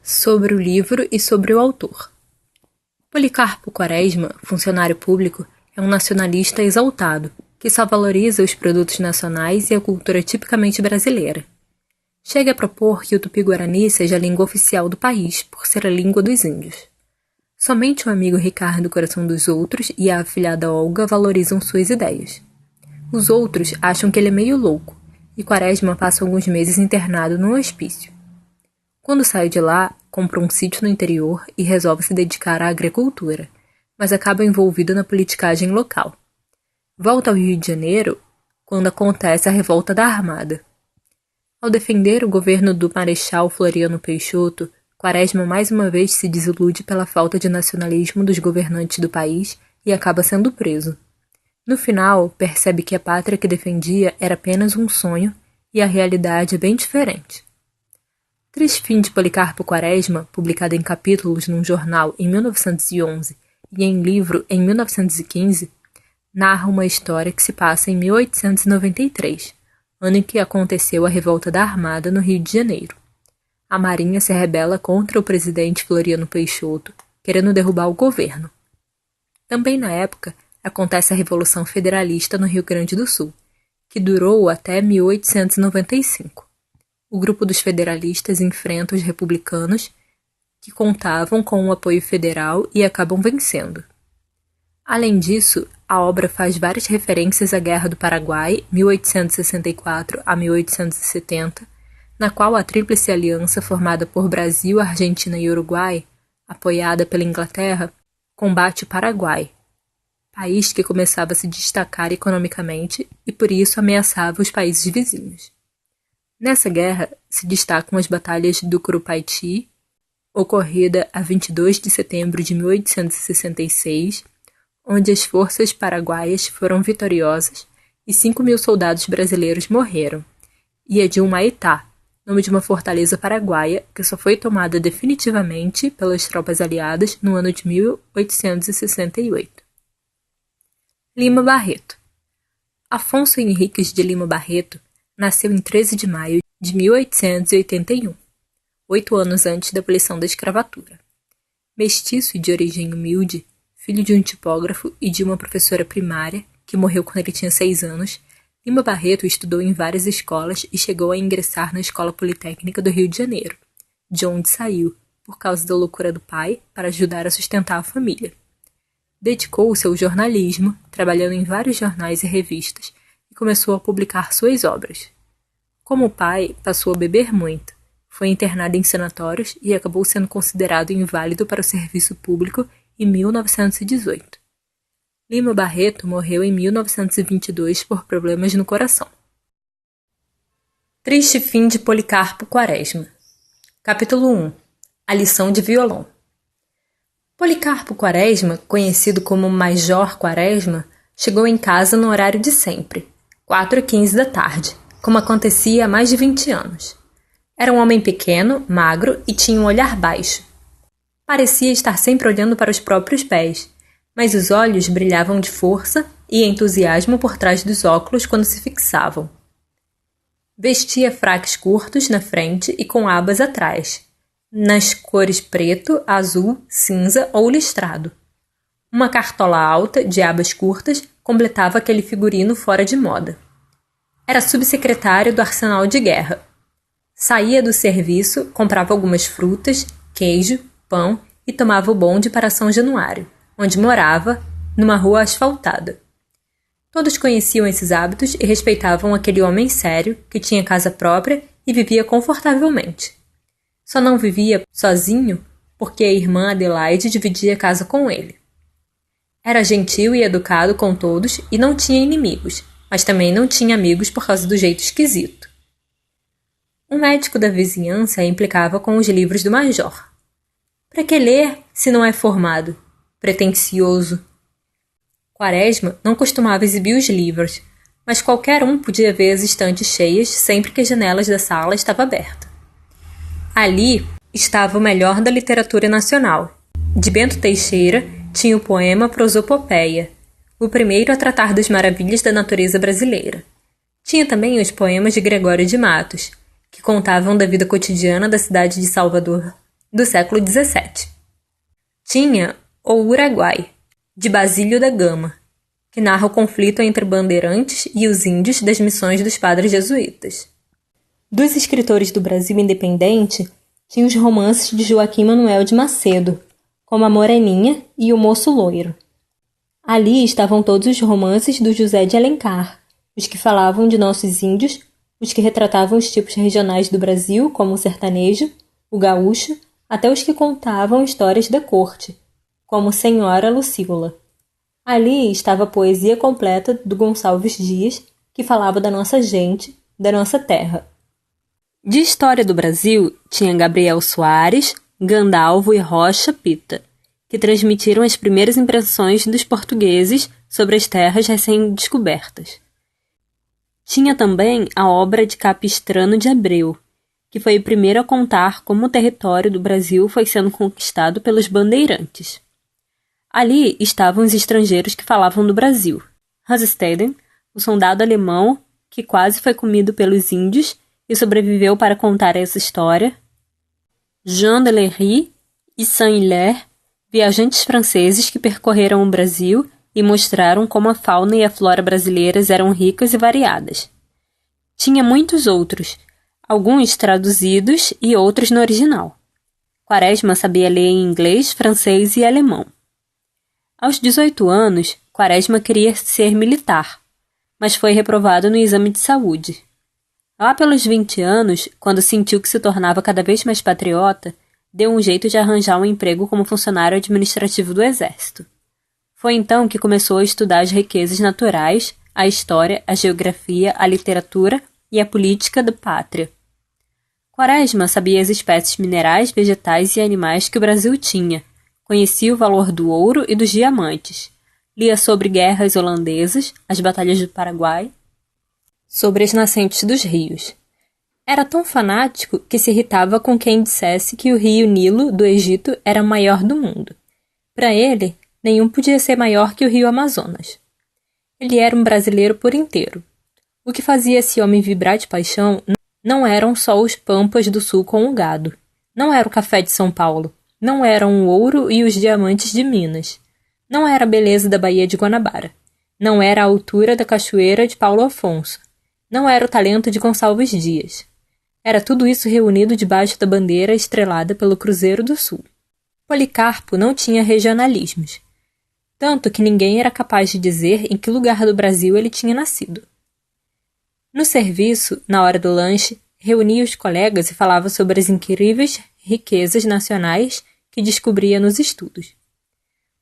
sobre o livro e sobre o autor. Policarpo Quaresma, funcionário público, é um nacionalista exaltado, que só valoriza os produtos nacionais e a cultura tipicamente brasileira. Chega a propor que o tupi-guarani seja a língua oficial do país, por ser a língua dos índios. Somente o amigo Ricardo Coração dos Outros e a afilhada Olga valorizam suas ideias. Os outros acham que ele é meio louco, e Quaresma passa alguns meses internado num hospício. Quando sai de lá, compra um sítio no interior e resolve se dedicar à agricultura, mas acaba envolvido na politicagem local. Volta ao Rio de Janeiro quando acontece a revolta da Armada. Ao defender o governo do Marechal Floriano Peixoto, Quaresma mais uma vez se desilude pela falta de nacionalismo dos governantes do país e acaba sendo preso. No final, percebe que a pátria que defendia era apenas um sonho e a realidade é bem diferente. Triste Fim de Policarpo Quaresma, publicado em capítulos num jornal em 1911 e em livro em 1915, narra uma história que se passa em 1893, ano em que aconteceu a revolta da Armada no Rio de Janeiro. A Marinha se rebela contra o presidente Floriano Peixoto, querendo derrubar o governo. Também na época, acontece a Revolução Federalista no Rio Grande do Sul, que durou até 1895. O grupo dos federalistas enfrenta os republicanos, que contavam com o apoio federal e acabam vencendo. Além disso, a obra faz várias referências à Guerra do Paraguai, 1864 a 1870, na qual a Tríplice Aliança formada por Brasil, Argentina e Uruguai, apoiada pela Inglaterra, combate o Paraguai, país que começava a se destacar economicamente e por isso ameaçava os países vizinhos. Nessa guerra se destacam as batalhas do Curupaiti, ocorrida a 22 de setembro de 1866, onde as forças paraguaias foram vitoriosas e 5.000 soldados brasileiros morreram, e a de Humaitá, nome de uma fortaleza paraguaia que só foi tomada definitivamente pelas tropas aliadas no ano de 1868. Lima Barreto. Afonso Henriques de Lima Barreto nasceu em 13 de maio de 1881, 8 anos antes da abolição da escravatura. Mestiço e de origem humilde, filho de um tipógrafo e de uma professora primária, que morreu quando ele tinha 6 anos, Lima Barreto estudou em várias escolas e chegou a ingressar na Escola Politécnica do Rio de Janeiro, de onde saiu, por causa da loucura do pai, para ajudar a sustentar a família. Dedicou-se ao jornalismo, trabalhando em vários jornais e revistas, e começou a publicar suas obras. Como o pai, passou a beber muito, foi internado em sanatórios e acabou sendo considerado inválido para o serviço público em 1918. Lima Barreto morreu em 1922 por problemas no coração. Triste Fim de Policarpo Quaresma. Capítulo 1. A lição de violão. Policarpo Quaresma, conhecido como Major Quaresma, chegou em casa no horário de sempre, 4h15 da tarde, como acontecia há mais de 20 anos. Era um homem pequeno, magro e tinha um olhar baixo. Parecia estar sempre olhando para os próprios pés, mas os olhos brilhavam de força e entusiasmo por trás dos óculos quando se fixavam. Vestia fraques curtos na frente e com abas atrás, nas cores preto, azul, cinza ou listrado. Uma cartola alta, de abas curtas, completava aquele figurino fora de moda. Era subsecretário do Arsenal de Guerra. Saía do serviço, comprava algumas frutas, queijo, pão e tomava o bonde para São Januário, onde morava, numa rua asfaltada. Todos conheciam esses hábitos e respeitavam aquele homem sério que tinha casa própria e vivia confortavelmente. Só não vivia sozinho porque a irmã Adelaide dividia casa com ele. Era gentil e educado com todos e não tinha inimigos, mas também não tinha amigos por causa do jeito esquisito. Um médico da vizinhança implicava com os livros do major. Para que ler se não é formado? Pretensioso. Quaresma não costumava exibir os livros, mas qualquer um podia ver as estantes cheias sempre que as janelas da sala estavam abertas. Ali estava o melhor da literatura nacional. De Bento Teixeira tinha o poema Prosopopeia, o primeiro a tratar das maravilhas da natureza brasileira. Tinha também os poemas de Gregório de Matos, que contavam da vida cotidiana da cidade de Salvador do século XVII. Tinha O Uruguai, de Basílio da Gama, que narra o conflito entre bandeirantes e os índios das missões dos padres jesuítas. Dos escritores do Brasil independente, tinha os romances de Joaquim Manuel de Macedo, como A Moreninha e O Moço Loiro. Ali estavam todos os romances do José de Alencar, os que falavam de nossos índios, os que retratavam os tipos regionais do Brasil, como o sertanejo, o gaúcho, até os que contavam histórias da corte, como Senhora Lucíola. Ali estava a poesia completa do Gonçalves Dias, que falava da nossa gente, da nossa terra. De história do Brasil, tinha Gabriel Soares, Gandalvo e Rocha Pita, que transmitiram as primeiras impressões dos portugueses sobre as terras recém-descobertas. Tinha também a obra de Capistrano de Abreu, que foi o primeiro a contar como o território do Brasil foi sendo conquistado pelos bandeirantes. Ali estavam os estrangeiros que falavam do Brasil. Hans Staden, o soldado alemão que quase foi comido pelos índios e sobreviveu para contar essa história. Jean de Lery e Saint-Hilaire, viajantes franceses que percorreram o Brasil e mostraram como a fauna e a flora brasileiras eram ricas e variadas. Tinha muitos outros, alguns traduzidos e outros no original. Quaresma sabia ler em inglês, francês e alemão. Aos 18 anos, Quaresma queria ser militar, mas foi reprovado no exame de saúde. Lá pelos 20 anos, quando sentiu que se tornava cada vez mais patriota, deu um jeito de arranjar um emprego como funcionário administrativo do Exército. Foi então que começou a estudar as riquezas naturais, a história, a geografia, a literatura e a política da pátria. Quaresma sabia as espécies minerais, vegetais e animais que o Brasil tinha, conhecia o valor do ouro e dos diamantes, lia sobre guerras holandesas, as batalhas do Paraguai, sobre as nascentes dos rios. Era tão fanático que se irritava com quem dissesse que o rio Nilo, do Egito, era o maior do mundo. Para ele, nenhum podia ser maior que o rio Amazonas. Ele era um brasileiro por inteiro. O que fazia esse homem vibrar de paixão não eram só os pampas do sul com o gado, não era o café de São Paulo, não eram o ouro e os diamantes de Minas, não era a beleza da Baía de Guanabara, não era a altura da cachoeira de Paulo Afonso, não era o talento de Gonçalves Dias. Era tudo isso reunido debaixo da bandeira estrelada pelo Cruzeiro do Sul. Policarpo não tinha regionalismos, tanto que ninguém era capaz de dizer em que lugar do Brasil ele tinha nascido. No serviço, na hora do lanche, reunia os colegas e falava sobre as incríveis riquezas nacionais que descobria nos estudos.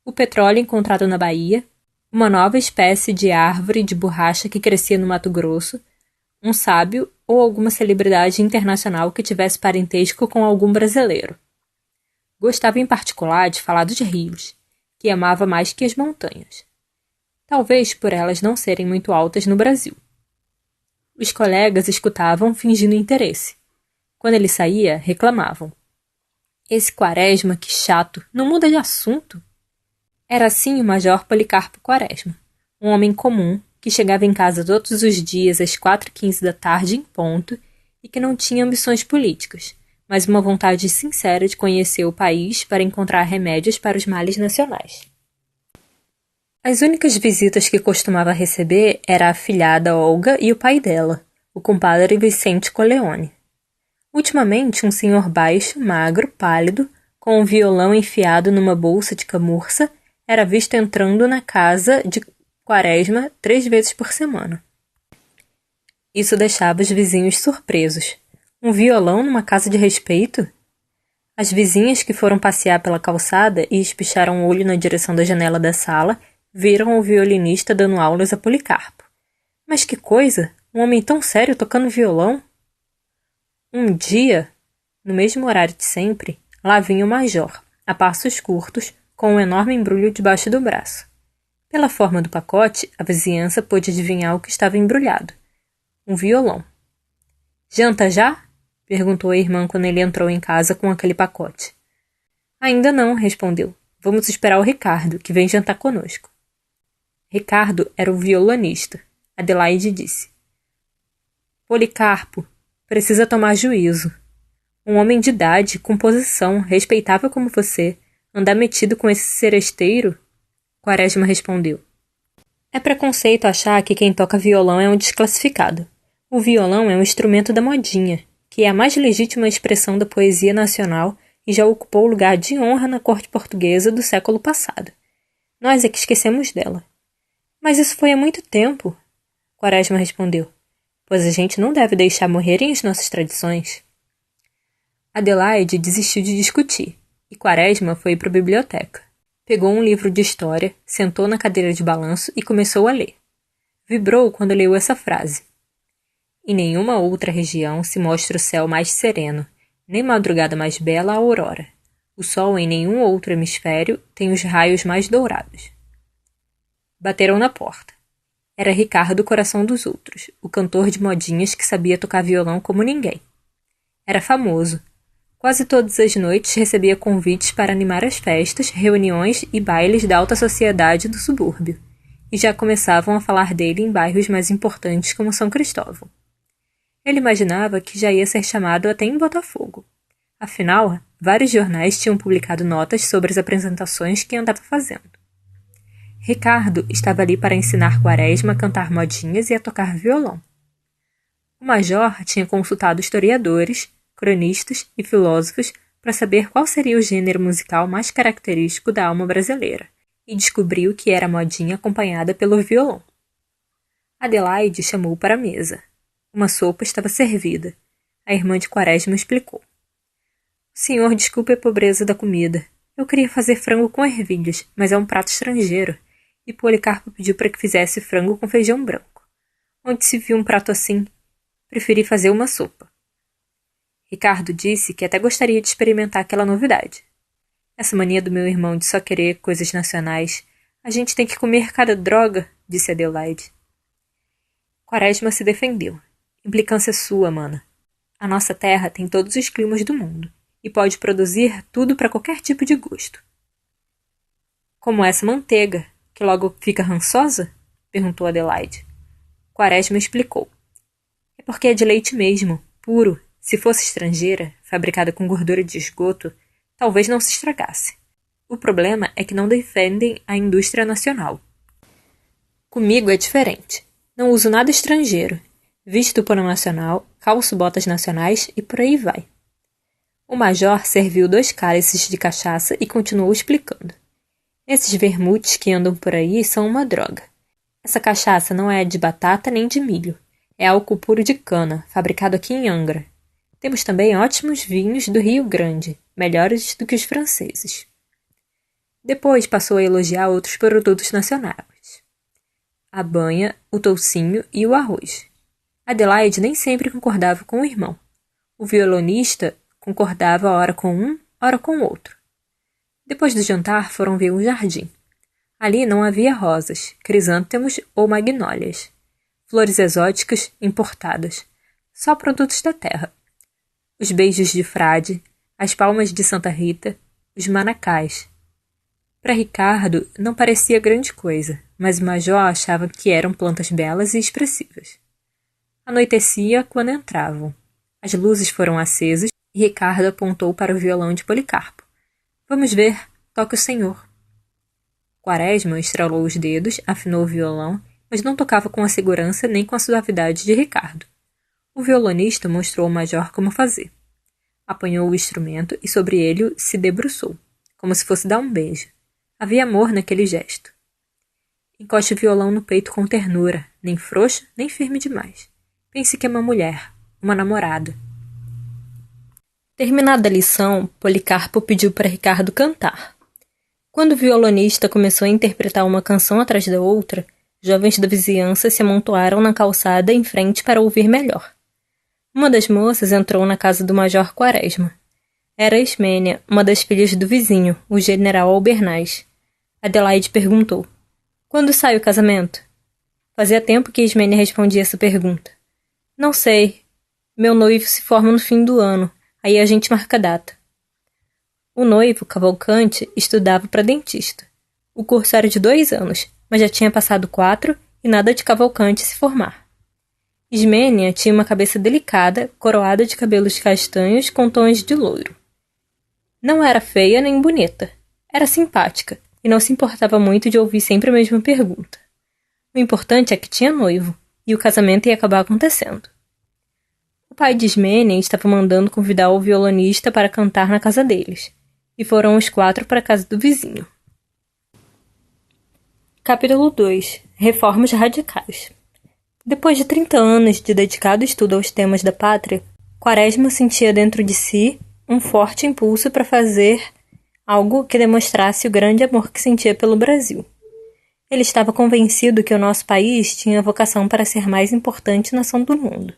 O petróleo encontrado na Bahia, uma nova espécie de árvore de borracha que crescia no Mato Grosso, um sábio ou alguma celebridade internacional que tivesse parentesco com algum brasileiro. Gostava em particular de falar dos rios, que amava mais que as montanhas. Talvez por elas não serem muito altas no Brasil. Os colegas escutavam fingindo interesse. Quando ele saía, reclamavam. Esse Quaresma, que chato, não muda de assunto. Era assim o Major Policarpo Quaresma, um homem comum que chegava em casa todos os dias às 4h15 da tarde em ponto e que não tinha ambições políticas, mas uma vontade sincera de conhecer o país para encontrar remédios para os males nacionais. As únicas visitas que costumava receber era a afilhada Olga e o pai dela, o compadre Vicente Corleone. Ultimamente, um senhor baixo, magro, pálido, com um violão enfiado numa bolsa de camurça, era visto entrando na casa de Quaresma 3 vezes por semana. Isso deixava os vizinhos surpresos. Um violão numa casa de respeito? As vizinhas que foram passear pela calçada e espicharam o olho na direção da janela da sala viram o violinista dando aulas a Policarpo. Mas que coisa! Um homem tão sério tocando violão? Um dia, no mesmo horário de sempre, lá vinha o major, a passos curtos, com um enorme embrulho debaixo do braço. Pela forma do pacote, a vizinhança pôde adivinhar o que estava embrulhado. Um violão. "Janta já?" perguntou a irmã quando ele entrou em casa com aquele pacote. "Ainda não", respondeu. "Vamos esperar o Ricardo, que vem jantar conosco." Ricardo era o violonista. Adelaide disse. "Policarpo, precisa tomar juízo. Um homem de idade, com posição, respeitável como você, andar metido com esse seresteiro? Quaresma respondeu. É preconceito achar que quem toca violão é um desclassificado. O violão é um instrumento da modinha, que é a mais legítima expressão da poesia nacional e já ocupou lugar de honra na corte portuguesa do século passado. Nós é que esquecemos dela. Mas isso foi há muito tempo, Quaresma respondeu, pois a gente não deve deixar morrerem as nossas tradições. Adelaide desistiu de discutir, e Quaresma foi para a biblioteca. Pegou um livro de história, sentou na cadeira de balanço e começou a ler. Vibrou quando leu essa frase. Em nenhuma outra região se mostra o céu mais sereno, nem madrugada mais bela a aurora. O sol em nenhum outro hemisfério tem os raios mais dourados. Bateram na porta. Era Ricardo Coração dos Outros, o cantor de modinhas que sabia tocar violão como ninguém. Era famoso. Quase todas as noites recebia convites para animar as festas, reuniões e bailes da alta sociedade do subúrbio, e já começavam a falar dele em bairros mais importantes como São Cristóvão. Ele imaginava que já ia ser chamado até em Botafogo. Afinal, vários jornais tinham publicado notas sobre as apresentações que andava fazendo. Ricardo estava ali para ensinar Quaresma a cantar modinhas e a tocar violão. O major tinha consultado historiadores, cronistas e filósofos para saber qual seria o gênero musical mais característico da alma brasileira, e descobriu que era a modinha acompanhada pelo violão. Adelaide chamou para a mesa. Uma sopa estava servida. A irmã de Quaresma explicou. O senhor desculpe a pobreza da comida. Eu queria fazer frango com ervilhas, mas é um prato estrangeiro, e Policarpo pediu para que fizesse frango com feijão branco. Onde se viu um prato assim, preferi fazer uma sopa. Ricardo disse que até gostaria de experimentar aquela novidade. Essa mania do meu irmão de só querer coisas nacionais. A gente tem que comer cada droga, disse Adelaide. Quaresma se defendeu. Implicância sua, mana. A nossa terra tem todos os climas do mundo e pode produzir tudo para qualquer tipo de gosto. Como essa manteiga, que logo fica rançosa? Perguntou Adelaide. Quaresma explicou. É porque é de leite mesmo, puro. Se fosse estrangeira, fabricada com gordura de esgoto, talvez não se estragasse. O problema é que não defendem a indústria nacional. Comigo é diferente. Não uso nada estrangeiro. Visto por um nacional, calço botas nacionais e por aí vai. O major serviu 2 cálices de cachaça e continuou explicando. Esses vermutes que andam por aí são uma droga. Essa cachaça não é de batata nem de milho. É álcool puro de cana, fabricado aqui em Angra. Temos também ótimos vinhos do Rio Grande, melhores do que os franceses. Depois passou a elogiar outros produtos nacionais. A banha, o toucinho e o arroz. Adelaide nem sempre concordava com o irmão. O violonista concordava ora com um, ora com o outro. Depois do jantar foram ver um jardim. Ali não havia rosas, crisântemos ou magnólias. Flores exóticas importadas. Só produtos da terra. Os beijos de frade, as palmas de Santa Rita, os manacás. Para Ricardo não parecia grande coisa, mas o major achava que eram plantas belas e expressivas. Anoitecia quando entravam. As luzes foram acesas e Ricardo apontou para o violão de Policarpo. Vamos ver, toque o senhor. Quaresma estralou os dedos, afinou o violão, mas não tocava com a segurança nem com a suavidade de Ricardo. O violonista mostrou ao major como fazer. Apanhou o instrumento e sobre ele se debruçou, como se fosse dar um beijo. Havia amor naquele gesto. Encoste o violão no peito com ternura, nem frouxo, nem firme demais. Pense que é uma mulher, uma namorada. Terminada a lição, Policarpo pediu para Ricardo cantar. Quando o violonista começou a interpretar uma canção atrás da outra, jovens da vizinhança se amontoaram na calçada em frente para ouvir melhor. Uma das moças entrou na casa do major Quaresma. Era Ismênia, uma das filhas do vizinho, o general Albernaz. Adelaide perguntou. Quando sai o casamento? Fazia tempo que Ismênia respondia essa pergunta. Não sei. Meu noivo se forma no fim do ano. Aí a gente marca a data. O noivo, Cavalcante, estudava para dentista. O curso era de 2 anos, mas já tinha passado 4 e nada de Cavalcante se formar. Ismênia tinha uma cabeça delicada, coroada de cabelos castanhos com tons de loiro. Não era feia nem bonita. Era simpática, e não se importava muito de ouvir sempre a mesma pergunta. O importante é que tinha noivo, e o casamento ia acabar acontecendo. O pai de Ismênia estava mandando convidar o violonista para cantar na casa deles, e foram os 4 para a casa do vizinho. Capítulo 2. Reformas radicais. Depois de 30 anos de dedicado estudo aos temas da pátria, Quaresma sentia dentro de si um forte impulso para fazer algo que demonstrasse o grande amor que sentia pelo Brasil. Ele estava convencido que o nosso país tinha vocação para ser mais importante nação do mundo,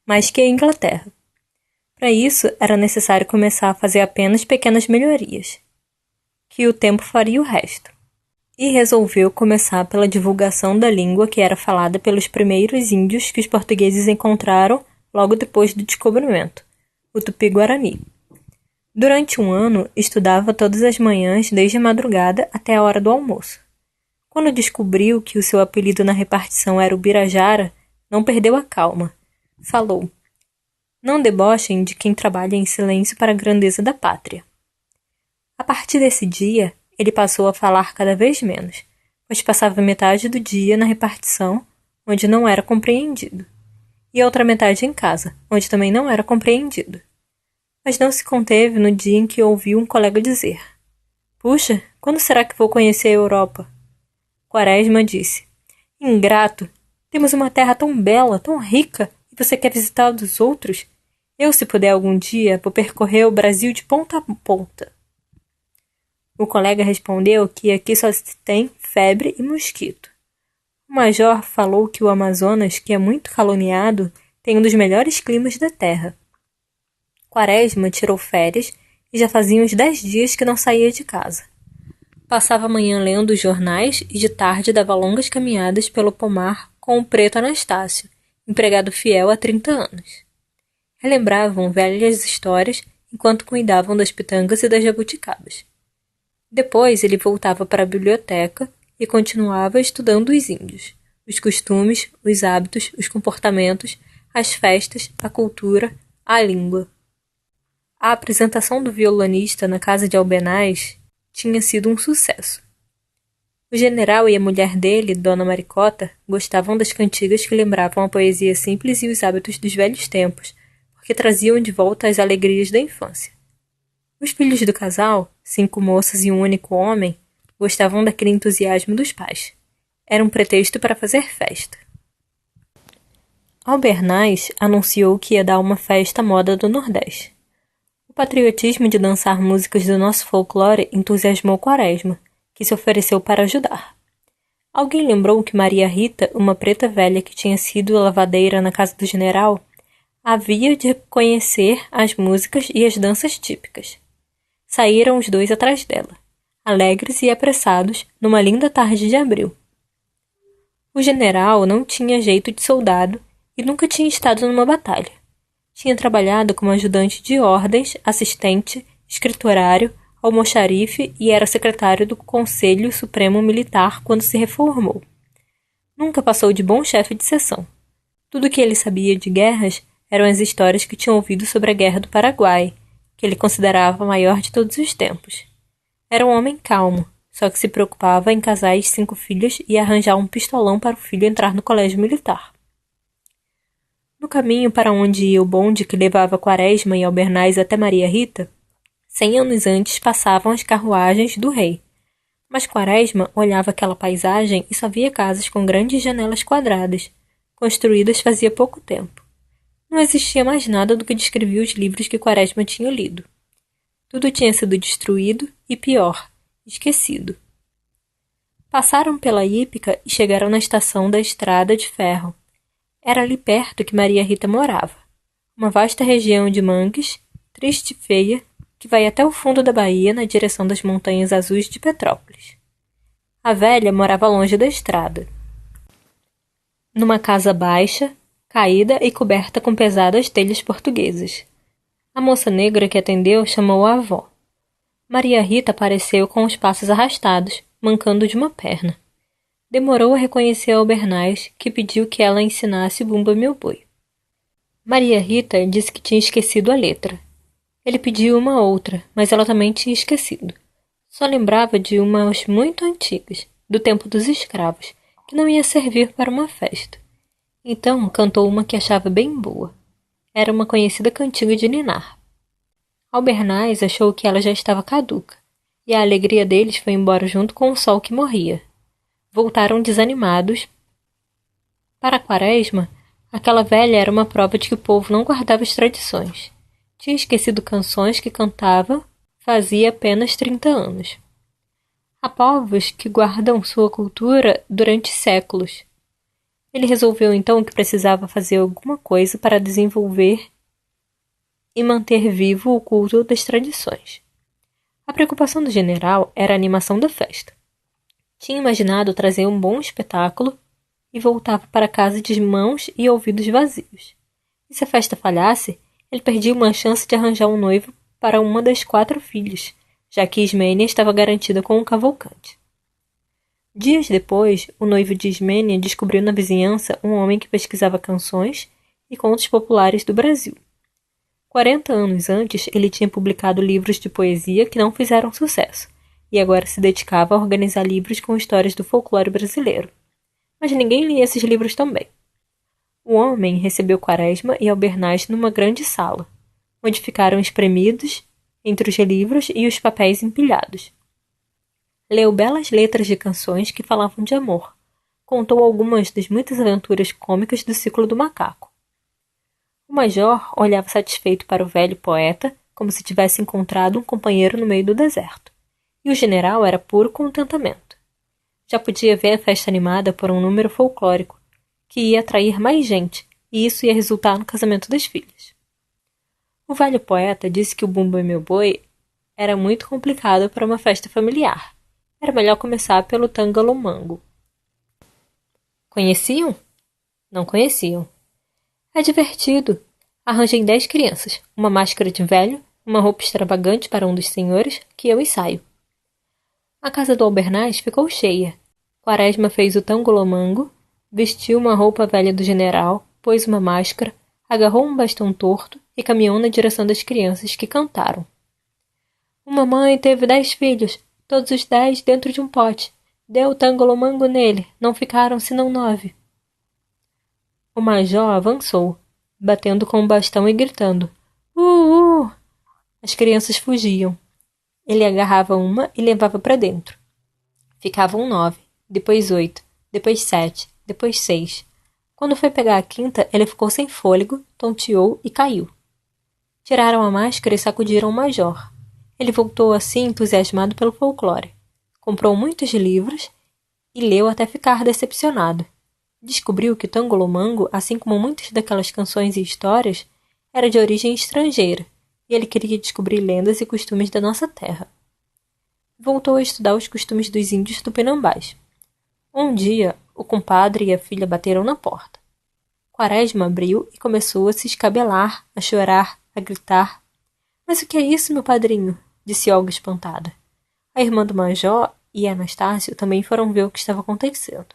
mais que a Inglaterra. Para isso, era necessário começar a fazer apenas pequenas melhorias, que o tempo faria o resto. E resolveu começar pela divulgação da língua que era falada pelos primeiros índios que os portugueses encontraram logo depois do descobrimento, o Tupi-Guarani. Durante um ano, estudava todas as manhãs desde a madrugada até a hora do almoço. Quando descobriu que o seu apelido na repartição era o Birajara, não perdeu a calma. Falou: "Não debochem de quem trabalha em silêncio para a grandeza da pátria." A partir desse dia, ele passou a falar cada vez menos, pois passava metade do dia na repartição, onde não era compreendido, e a outra metade em casa, onde também não era compreendido. Mas não se conteve no dia em que ouviu um colega dizer: "Puxa, quando será que vou conhecer a Europa?" Quaresma disse: "Ingrato, temos uma terra tão bela, tão rica, e você quer visitar a dos outros? Eu, se puder algum dia, vou percorrer o Brasil de ponta a ponta." O colega respondeu que aqui só se tem febre e mosquito. O major falou que o Amazonas, que é muito caluniado, tem um dos melhores climas da terra. Quaresma tirou férias e já fazia uns 10 dias que não saía de casa. Passava a manhã lendo os jornais e de tarde dava longas caminhadas pelo pomar com o preto Anastácio, empregado fiel há 30 anos. Relembravam velhas histórias enquanto cuidavam das pitangas e das jabuticabas. Depois ele voltava para a biblioteca e continuava estudando os índios, os costumes, os hábitos, os comportamentos, as festas, a cultura, a língua. A apresentação do violonista na casa de Albernaz tinha sido um sucesso. O general e a mulher dele, Dona Maricota, gostavam das cantigas que lembravam a poesia simples e os hábitos dos velhos tempos, porque traziam de volta as alegrias da infância. Os filhos do casal, 5 moças e um único homem, gostavam daquele entusiasmo dos pais. Era um pretexto para fazer festa. Albernaz anunciou que ia dar uma festa à moda do Nordeste. O patriotismo de dançar músicas do nosso folclore entusiasmou Quaresma, que se ofereceu para ajudar. Alguém lembrou que Maria Rita, uma preta velha que tinha sido lavadeira na casa do general, havia de conhecer as músicas e as danças típicas. Saíram os 2 atrás dela, alegres e apressados, numa linda tarde de abril. O general não tinha jeito de soldado e nunca tinha estado numa batalha. Tinha trabalhado como ajudante de ordens, assistente, escriturário, almoxarife e era secretário do Conselho Supremo Militar quando se reformou. Nunca passou de bom chefe de seção. Tudo o que ele sabia de guerras eram as histórias que tinha ouvido sobre a Guerra do Paraguai, que ele considerava a maior de todos os tempos. Era um homem calmo, só que se preocupava em casar as 5 filhas e arranjar um pistolão para o filho entrar no colégio militar. No caminho para onde ia o bonde que levava Quaresma e Albernaz até Maria Rita, 100 anos antes passavam as carruagens do rei. Mas Quaresma olhava aquela paisagem e só via casas com grandes janelas quadradas, construídas fazia pouco tempo. Não existia mais nada do que descrevia os livros que Quaresma tinha lido. Tudo tinha sido destruído e, pior, esquecido. Passaram pela hípica e chegaram na estação da estrada de ferro. Era ali perto que Maria Rita morava. Uma vasta região de mangues, triste e feia, que vai até o fundo da Bahia na direção das montanhas azuis de Petrópolis. A velha morava longe da estrada, numa casa baixa, caída e coberta com pesadas telhas portuguesas. A moça negra que atendeu chamou a avó. Maria Rita apareceu com os passos arrastados, mancando de uma perna. Demorou a reconhecer Albernaz, que pediu que ela ensinasse o Bumba Meu Boi. Maria Rita disse que tinha esquecido a letra. Ele pediu uma outra, mas ela também tinha esquecido. Só lembrava de umas muito antigas, do tempo dos escravos, que não ia servir para uma festa. Então cantou uma que achava bem boa. Era uma conhecida cantiga de ninar. Albernaz achou que ela já estava caduca, e a alegria deles foi embora junto com o sol que morria. Voltaram desanimados. Para a Quaresma, aquela velha era uma prova de que o povo não guardava as tradições. Tinha esquecido canções que cantava fazia apenas 30 anos. Há povos que guardam sua cultura durante séculos. Ele resolveu então que precisava fazer alguma coisa para desenvolver e manter vivo o culto das tradições. A preocupação do general era a animação da festa. Tinha imaginado trazer um bom espetáculo e voltava para casa de mãos e ouvidos vazios. E se a festa falhasse, ele perdia uma chance de arranjar um noivo para uma das 4 filhas, já que Ismênia estava garantida com um cavalcante. Dias depois, o noivo de Ismênia descobriu na vizinhança um homem que pesquisava canções e contos populares do Brasil. 40 anos antes, ele tinha publicado livros de poesia que não fizeram sucesso, e agora se dedicava a organizar livros com histórias do folclore brasileiro. Mas ninguém lia esses livros também. O homem recebeu Quaresma e Albernaz numa grande sala, onde ficaram espremidos entre os livros e os papéis empilhados. Leu belas letras de canções que falavam de amor. Contou algumas das muitas aventuras cômicas do ciclo do macaco. O major olhava satisfeito para o velho poeta, como se tivesse encontrado um companheiro no meio do deserto. E o general era puro contentamento. Já podia ver a festa animada por um número folclórico, que ia atrair mais gente, e isso ia resultar no casamento das filhas. O velho poeta disse que o Bumba e Meu Boi era muito complicado para uma festa familiar. Era melhor começar pelo Tangalomango. Conheciam? Não conheciam. É divertido. Arranjem 10 crianças, uma máscara de velho, uma roupa extravagante para um dos senhores, que eu ensaio. A casa do Albernaz ficou cheia. Quaresma fez o tangolomango, vestiu uma roupa velha do general, pôs uma máscara, agarrou um bastão torto e caminhou na direção das crianças que cantaram. Uma mãe teve 10 filhos, todos os 10 dentro de um pote. Deu o tangolomango nele, não ficaram senão 9. O major avançou, batendo com o bastão e gritando: "Uh! As crianças fugiam. Ele agarrava uma e levava para dentro. Ficavam 9, depois 8, depois 7, depois 6. Quando foi pegar a quinta, ele ficou sem fôlego, tonteou e caiu. Tiraram a máscara e sacudiram o major. Ele voltou assim entusiasmado pelo folclore. Comprou muitos livros e leu até ficar decepcionado. Descobriu que o tangolomango, assim como muitas daquelas canções e histórias, era de origem estrangeira, e ele queria descobrir lendas e costumes da nossa terra. Voltou a estudar os costumes dos índios tupinambás. Um dia, o compadre e a filha bateram na porta. Quaresma abriu e começou a se escabelar, a chorar, a gritar. "Mas o que é isso, meu padrinho?" disse Olga espantada. A irmã do major e Anastácio também foram ver o que estava acontecendo.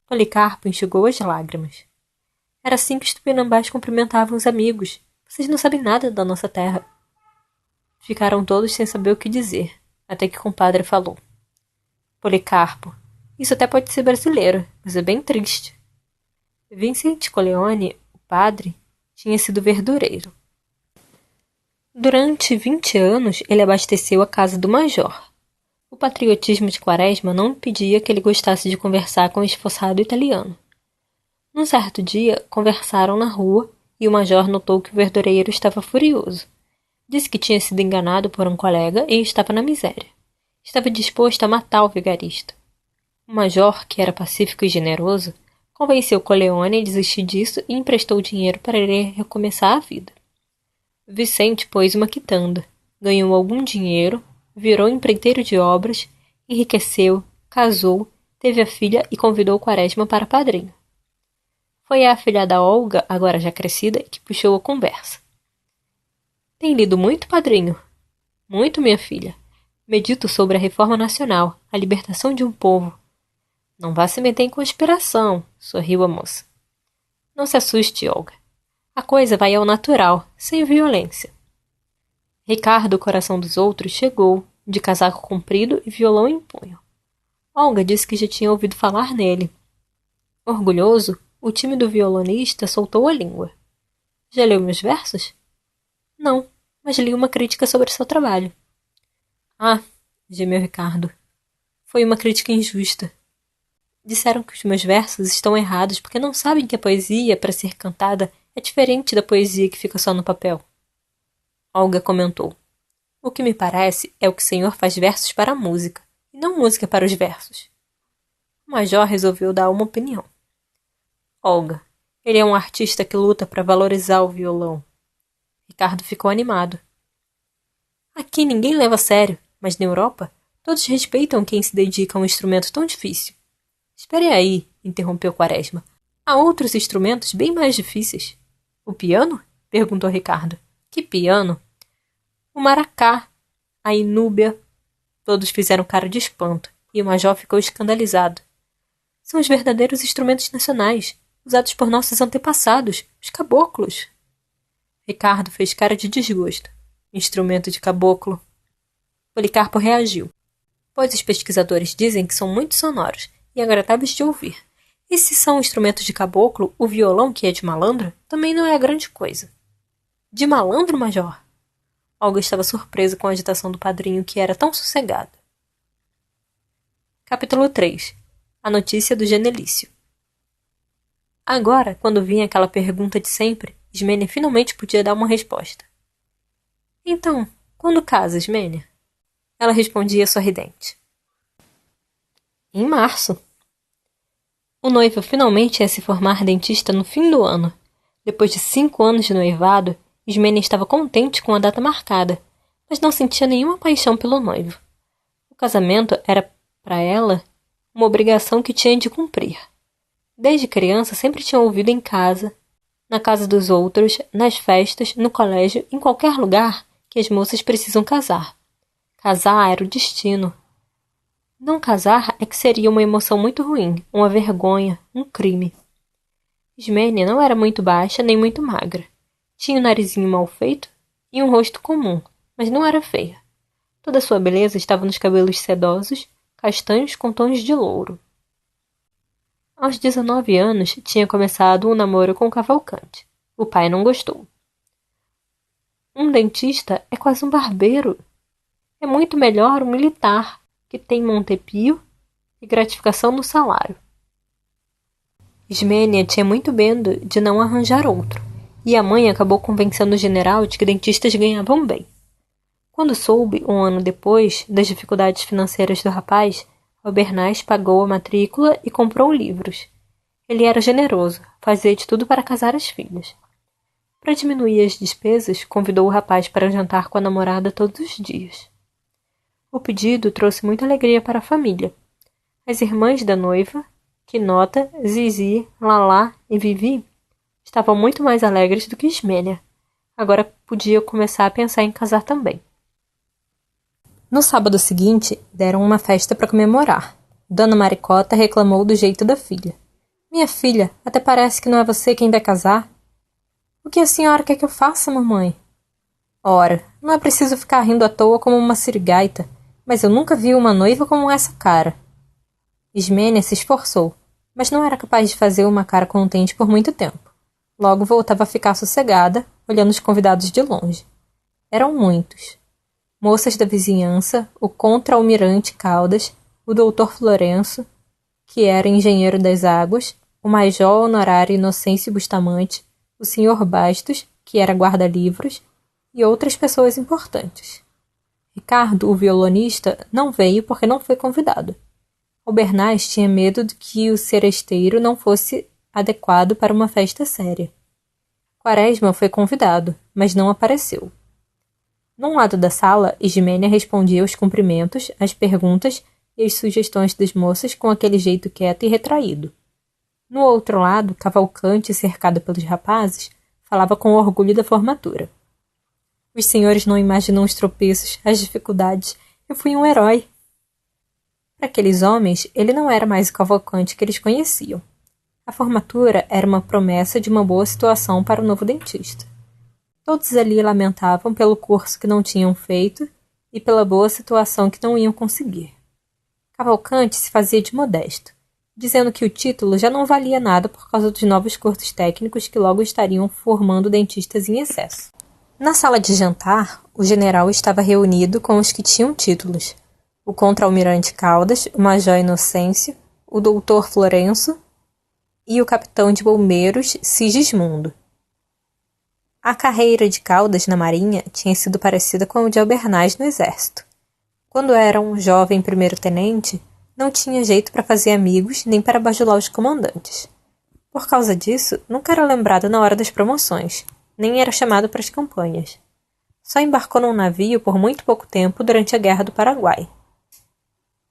Policarpo enxugou as lágrimas. Era assim que os tupinambás cumprimentavam os amigos. Vocês não sabem nada da nossa terra. Ficaram todos sem saber o que dizer, até que o compadre falou. Policarpo, isso até pode ser brasileiro, mas é bem triste. Vicente Coleone, o padre, tinha sido verdureiro. Durante 20 anos, ele abasteceu a casa do major. O patriotismo de Quaresma não impedia que ele gostasse de conversar com o esforçado italiano. Num certo dia, conversaram na rua e o major notou que o verdureiro estava furioso. Disse que tinha sido enganado por um colega e estava na miséria. Estava disposto a matar o vigarista. O major, que era pacífico e generoso, convenceu Coleone a desistir disso e emprestou dinheiro para ele recomeçar a vida. Vicente pôs uma quitanda, ganhou algum dinheiro, virou empreiteiro de obras, enriqueceu, casou, teve a filha e convidou Quaresma para padrinho. Foi a afilhada Olga, agora já crescida, que puxou a conversa. Tem lido muito, padrinho? Muito, minha filha. Medito sobre a reforma nacional, a libertação de um povo. Não vá se meter em conspiração, sorriu a moça. Não se assuste, Olga. A coisa vai ao natural, sem violência. Ricardo, o coração dos outros, chegou, de casaco comprido e violão em punho. Olga disse que já tinha ouvido falar nele. Orgulhoso, o tímido violonista soltou a língua. Já leu meus versos? Não, mas li uma crítica sobre seu trabalho. Ah, gemeu Ricardo. Foi uma crítica injusta. Disseram que os meus versos estão errados porque não sabem que a poesia, para ser cantada, é diferente da poesia que fica só no papel. Olga comentou. O que me parece é o que o senhor faz versos para a música, e não música para os versos. O major resolveu dar uma opinião. Olga, ele é um artista que luta para valorizar o violão. Ricardo ficou animado. Aqui ninguém leva a sério, mas na Europa, todos respeitam quem se dedica a um instrumento tão difícil. Espere aí, interrompeu Quaresma. Há outros instrumentos bem mais difíceis. O piano? Perguntou Ricardo. Que piano? O maracá, a inúbia. Todos fizeram cara de espanto, e o major ficou escandalizado. São os verdadeiros instrumentos nacionais, usados por nossos antepassados, os caboclos. Ricardo fez cara de desgosto. Instrumento de caboclo. Policarpo reagiu. Pois os pesquisadores dizem que são muito sonoros e agradáveis de ouvir. E se são instrumentos de caboclo, o violão, que é de malandro, também não é grande coisa. De malandro, major? Olga estava surpresa com a agitação do padrinho, que era tão sossegado. Capítulo 3. A notícia do genelício. Agora, quando vinha aquela pergunta de sempre, Ismênia finalmente podia dar uma resposta. Então, quando casa, Ismênia? Ela respondia sorridente. Em março. O noivo finalmente ia se formar dentista no fim do ano. Depois de 5 anos de noivado, Ismênia estava contente com a data marcada, mas não sentia nenhuma paixão pelo noivo. O casamento era, para ela, uma obrigação que tinha de cumprir. Desde criança sempre tinha ouvido em casa, na casa dos outros, nas festas, no colégio, em qualquer lugar, que as moças precisam casar. Casar era o destino. Não casar é que seria uma emoção muito ruim, uma vergonha, um crime. Ismênia não era muito baixa nem muito magra. Tinha um narizinho mal feito e um rosto comum, mas não era feia. Toda sua beleza estava nos cabelos sedosos, castanhos com tons de louro. Aos 19 anos, tinha começado um namoro com Cavalcante. O pai não gostou. Um dentista é quase um barbeiro. É muito melhor um militar, que tem Montepio e gratificação no salário. Ismênia tinha muito medo de não arranjar outro, e a mãe acabou convencendo o general de que dentistas ganhavam bem. Quando soube, 1 ano depois, das dificuldades financeiras do rapaz, Albernaz pagou a matrícula e comprou livros. Ele era generoso, fazia de tudo para casar as filhas. Para diminuir as despesas, convidou o rapaz para jantar com a namorada todos os dias. O pedido trouxe muita alegria para a família. As irmãs da noiva, Quinota, Zizi, Lalá e Vivi, estavam muito mais alegres do que Ismênia. Agora podia começar a pensar em casar também. No sábado seguinte, deram uma festa para comemorar. Dona Maricota reclamou do jeito da filha. Minha filha, até parece que não é você quem vai casar. O que a senhora quer que eu faça, mamãe? Ora, não é preciso ficar rindo à toa como uma sirigaita, mas eu nunca vi uma noiva como essa cara. Ismênia se esforçou, mas não era capaz de fazer uma cara contente por muito tempo. Logo voltava a ficar sossegada, olhando os convidados de longe. Eram muitos. Moças da vizinhança, o contra-almirante Caldas, o doutor Florenço, que era engenheiro das águas, o major honorário Inocêncio Bustamante, o senhor Bastos, que era guarda-livros, e outras pessoas importantes. Ricardo, o violonista, não veio porque não foi convidado. Albernaz tinha medo de que o seresteiro não fosse adequado para uma festa séria. Quaresma foi convidado, mas não apareceu. Num lado da sala, Ismênia respondia aos cumprimentos, às perguntas e às sugestões das moças com aquele jeito quieto e retraído. No outro lado, Cavalcante, cercado pelos rapazes, falava com orgulho da formatura. Os senhores não imaginam os tropeços, as dificuldades. Eu fui um herói. Para aqueles homens, ele não era mais o Cavalcante que eles conheciam. A formatura era uma promessa de uma boa situação para o novo dentista. Todos ali lamentavam pelo curso que não tinham feito e pela boa situação que não iam conseguir. Cavalcanti se fazia de modesto, dizendo que o título já não valia nada por causa dos novos cursos técnicos que logo estariam formando dentistas em excesso. Na sala de jantar, o general estava reunido com os que tinham títulos: o contra-almirante Caldas, o major Inocêncio, o doutor Florenço e o capitão de bombeiros Sigismundo. A carreira de Caldas na marinha tinha sido parecida com a de Albernaz no exército. Quando era um jovem primeiro-tenente, não tinha jeito para fazer amigos nem para bajular os comandantes. Por causa disso, nunca era lembrado na hora das promoções, nem era chamado para as campanhas. Só embarcou num navio por muito pouco tempo durante a Guerra do Paraguai.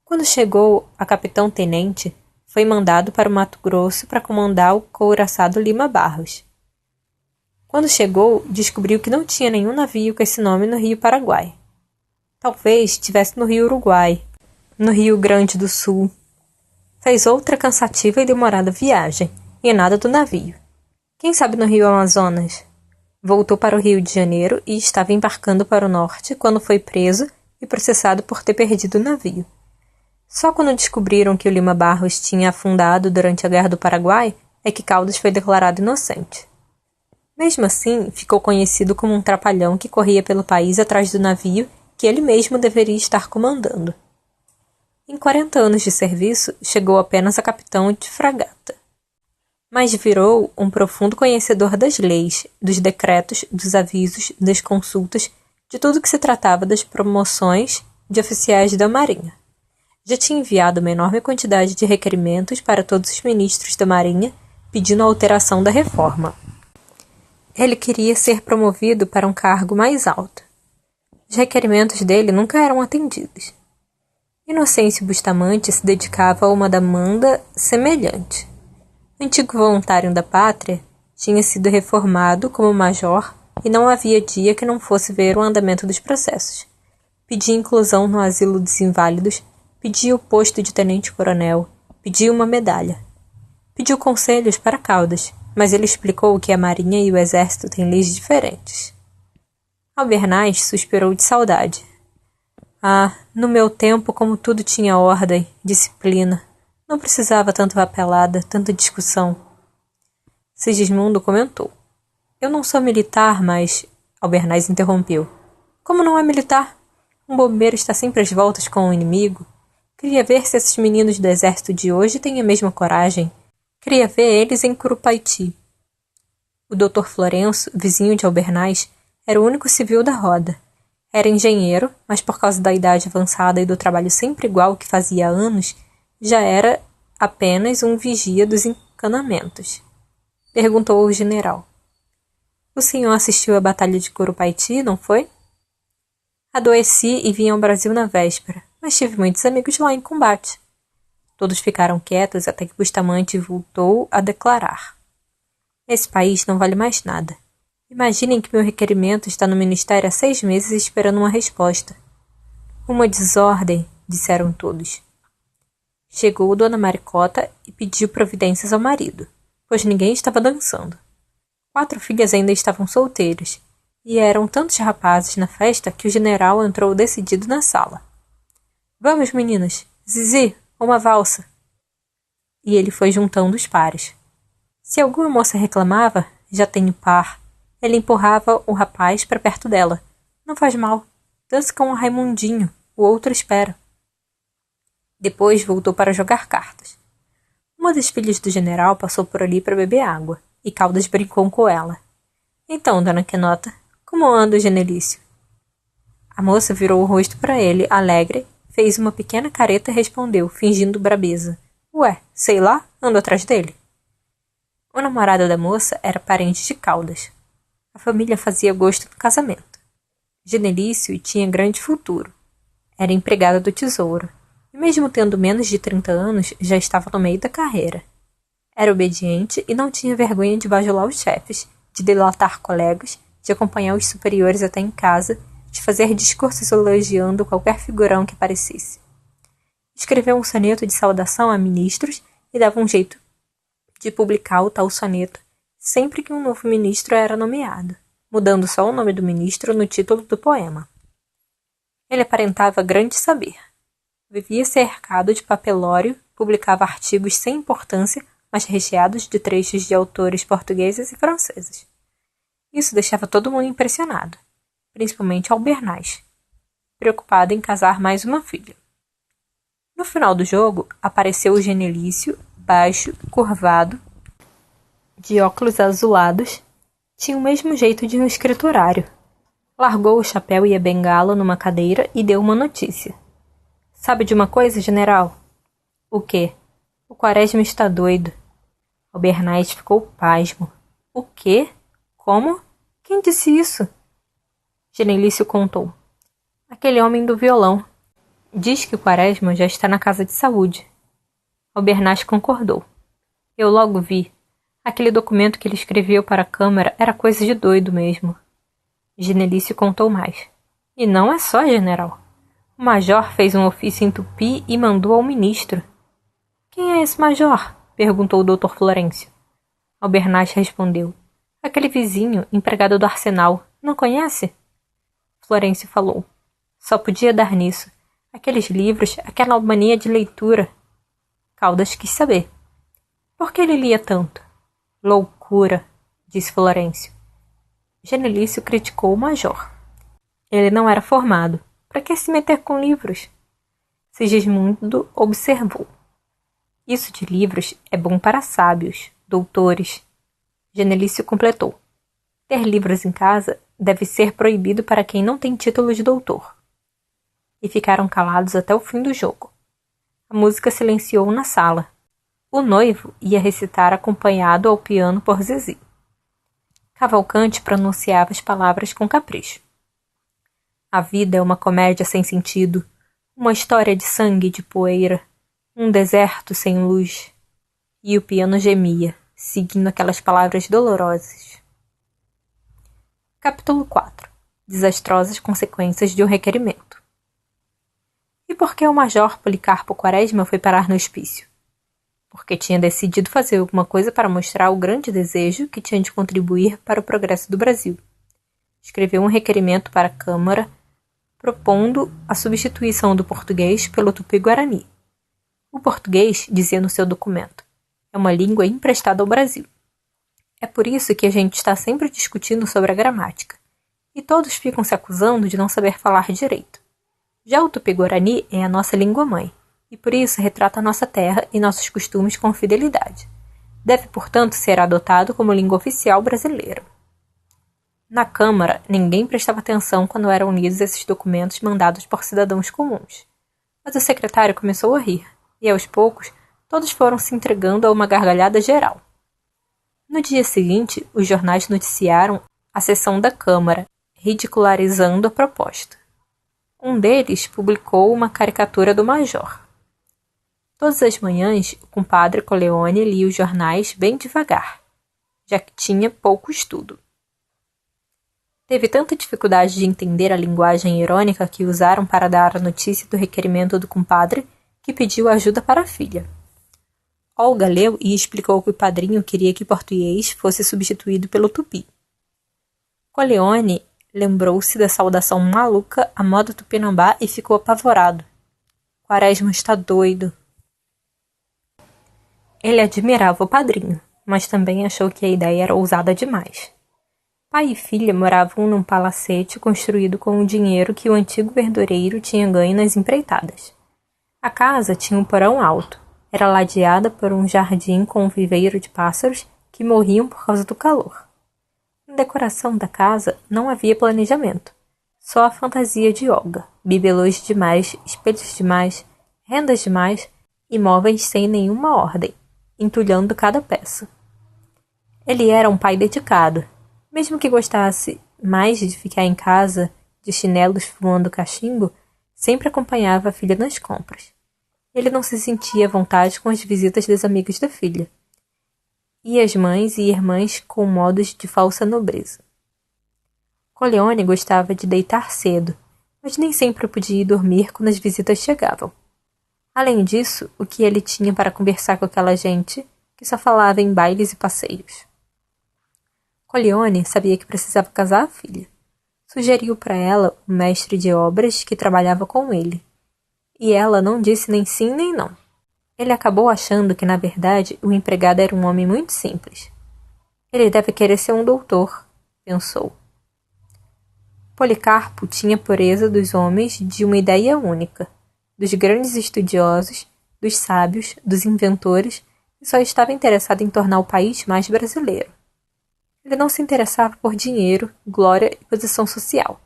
Quando chegou a capitão-tenente, foi mandado para o Mato Grosso para comandar o couraçado Lima Barros. Quando chegou, descobriu que não tinha nenhum navio com esse nome no Rio Paraguai. Talvez estivesse no Rio Uruguai, no Rio Grande do Sul. Fez outra cansativa e demorada viagem, e nada do navio. Quem sabe no Rio Amazonas? Voltou para o Rio de Janeiro e estava embarcando para o norte quando foi preso e processado por ter perdido o navio. Só quando descobriram que o Lima Barros tinha afundado durante a Guerra do Paraguai é que Caldas foi declarado inocente. Mesmo assim, ficou conhecido como um trapalhão que corria pelo país atrás do navio que ele mesmo deveria estar comandando. Em 40 anos de serviço, chegou apenas a capitão de fragata. Mas virou um profundo conhecedor das leis, dos decretos, dos avisos, das consultas, de tudo que se tratava das promoções de oficiais da Marinha. Já tinha enviado uma enorme quantidade de requerimentos para todos os ministros da Marinha, pedindo a alteração da reforma. Ele queria ser promovido para um cargo mais alto. Os requerimentos dele nunca eram atendidos. Inocêncio Bustamante se dedicava a uma demanda semelhante. O antigo voluntário da pátria tinha sido reformado como major e não havia dia que não fosse ver o andamento dos processos. Pedia inclusão no asilo dos inválidos, pedia o posto de tenente-coronel, pedia uma medalha. Pediu conselhos para Caldas, mas ele explicou que a Marinha e o Exército têm leis diferentes. Albernaz suspirou de saudade. Ah, no meu tempo, como tudo tinha ordem, disciplina. Não precisava tanta papelada, tanta discussão. Sigismundo comentou. Eu não sou militar, mas... Albernaz interrompeu. Como não é militar? Um bombeiro está sempre às voltas com o inimigo. Queria ver se esses meninos do exército de hoje têm a mesma coragem. Queria ver eles em Curupaiti. O Dr. Florenço, vizinho de Albernaz, era o único civil da roda. Era engenheiro, mas por causa da idade avançada e do trabalho sempre igual que fazia há anos, já era apenas um vigia dos encanamentos. Perguntou o general. O senhor assistiu à Batalha de Curupaiti, não foi? Adoeci e vim ao Brasil na véspera, mas tive muitos amigos lá em combate. Todos ficaram quietos até que Bustamante voltou a declarar. Esse país não vale mais nada. Imaginem que meu requerimento está no ministério há 6 meses esperando uma resposta. Uma desordem, disseram todos. Chegou Dona Maricota e pediu providências ao marido, pois ninguém estava dançando. 4 filhas ainda estavam solteiras, e eram tantos rapazes na festa que o general entrou decidido na sala. Vamos, meninas! Zizi, uma valsa! E ele foi juntando os pares. Se alguma moça reclamava, já tenho par, ele empurrava o rapaz para perto dela. Não faz mal. Dança com o Raimundinho, o outro espera. Depois voltou para jogar cartas. Uma das filhas do general passou por ali para beber água, e Caldas brincou com ela. Então, dona Quenota, como anda o Genelício? A moça virou o rosto para ele, alegre, fez uma pequena careta e respondeu, fingindo brabeza. Ué, sei lá, ando atrás dele. O namorado da moça era parente de Caldas. A família fazia gosto no casamento. Genelício tinha grande futuro. Era empregado do tesouro, e mesmo tendo menos de 30 anos, já estava no meio da carreira. Era obediente e não tinha vergonha de bajular os chefes, de delatar colegas, de acompanhar os superiores até em casa, de fazer discursos elogiando qualquer figurão que aparecesse. Escreveu um soneto de saudação a ministros e dava um jeito de publicar o tal soneto sempre que um novo ministro era nomeado, mudando só o nome do ministro no título do poema. Ele aparentava grande saber. Vivia cercado de papelório, publicava artigos sem importância, mas recheados de trechos de autores portugueses e franceses. Isso deixava todo mundo impressionado, principalmente Albernaz, preocupado em casar mais uma filha. No final do jogo, apareceu o Genelício, baixo, curvado, de óculos azulados, tinha o mesmo jeito de um escriturário. Largou o chapéu e a bengala numa cadeira e deu uma notícia. Sabe de uma coisa, general? O quê? O Quaresma está doido. Albernaz ficou pasmo. O quê? Como? Quem disse isso? Genelício contou. Aquele homem do violão. Diz que o Quaresma já está na casa de saúde. Albernaz concordou. Eu logo vi. Aquele documento que ele escreveu para a Câmara era coisa de doido mesmo. Genelício contou mais. E não é só, general. O major fez um ofício em tupi e mandou ao ministro. Quem é esse major? Perguntou o doutor Florencio. Albernaz respondeu. Aquele vizinho, empregado do arsenal. Não conhece? Florencio falou. Só podia dar nisso. Aqueles livros, aquela mania de leitura. Caldas quis saber. Por que ele lia tanto? Loucura, disse Florencio. Genelício criticou o major. Ele não era formado. Para que se meter com livros? Sigismundo observou. Isso de livros é bom para sábios, doutores. Genelício completou. Ter livros em casa deve ser proibido para quem não tem título de doutor. E ficaram calados até o fim do jogo. A música silenciou na sala. O noivo ia recitar acompanhado ao piano por Zizi. Cavalcante pronunciava as palavras com capricho. A vida é uma comédia sem sentido, uma história de sangue e de poeira, um deserto sem luz. E o piano gemia, seguindo aquelas palavras dolorosas. Capítulo 4. Desastrosas consequências de um requerimento. E por que o major Policarpo Quaresma foi parar no hospício? Porque tinha decidido fazer alguma coisa para mostrar o grande desejo que tinha de contribuir para o progresso do Brasil. Escreveu um requerimento para a Câmara, propondo a substituição do português pelo tupi-guarani. O português, dizia no seu documento, é uma língua emprestada ao Brasil. É por isso que a gente está sempre discutindo sobre a gramática, e todos ficam se acusando de não saber falar direito. Já o tupi-guarani é a nossa língua-mãe, e por isso retrata a nossa terra e nossos costumes com fidelidade. Deve, portanto, ser adotado como língua oficial brasileira. Na Câmara, ninguém prestava atenção quando eram lidos esses documentos mandados por cidadãos comuns. Mas o secretário começou a rir, e aos poucos, todos foram se entregando a uma gargalhada geral. No dia seguinte, os jornais noticiaram a sessão da Câmara, ridicularizando a proposta. Um deles publicou uma caricatura do major. Todas as manhãs, o compadre Coleone lia os jornais bem devagar, já que tinha pouco estudo. Teve tanta dificuldade de entender a linguagem irônica que usaram para dar a notícia do requerimento do compadre que pediu ajuda para a filha. Olga leu e explicou que o padrinho queria que o português fosse substituído pelo tupi. Coleone lembrou-se da saudação maluca à moda tupinambá e ficou apavorado. Quaresma está doido. Ele admirava o padrinho, mas também achou que a ideia era ousada demais. Pai e filha moravam num palacete construído com o dinheiro que o antigo verdureiro tinha ganho nas empreitadas. A casa tinha um porão alto, era ladeada por um jardim com um viveiro de pássaros que morriam por causa do calor. Na decoração da casa não havia planejamento, só a fantasia de Olga, bibelôs demais, espelhos demais, rendas demais e móveis sem nenhuma ordem, entulhando cada peça. Ele era um pai dedicado, mesmo que gostasse mais de ficar em casa, de chinelos fumando cachimbo, sempre acompanhava a filha nas compras. Ele não se sentia à vontade com as visitas dos amigos da filha, e as mães e irmãs com modos de falsa nobreza. Coleone gostava de deitar cedo, mas nem sempre podia ir dormir quando as visitas chegavam. Além disso, o que ele tinha para conversar com aquela gente que só falava em bailes e passeios. Coleone sabia que precisava casar a filha. Sugeriu para ela um mestre de obras que trabalhava com ele. E ela não disse nem sim nem não. Ele acabou achando que, na verdade, o empregado era um homem muito simples. Ele deve querer ser um doutor, pensou. Policarpo tinha a pureza dos homens de uma ideia única, dos grandes estudiosos, dos sábios, dos inventores, e só estava interessado em tornar o país mais brasileiro. Ele não se interessava por dinheiro, glória e posição social.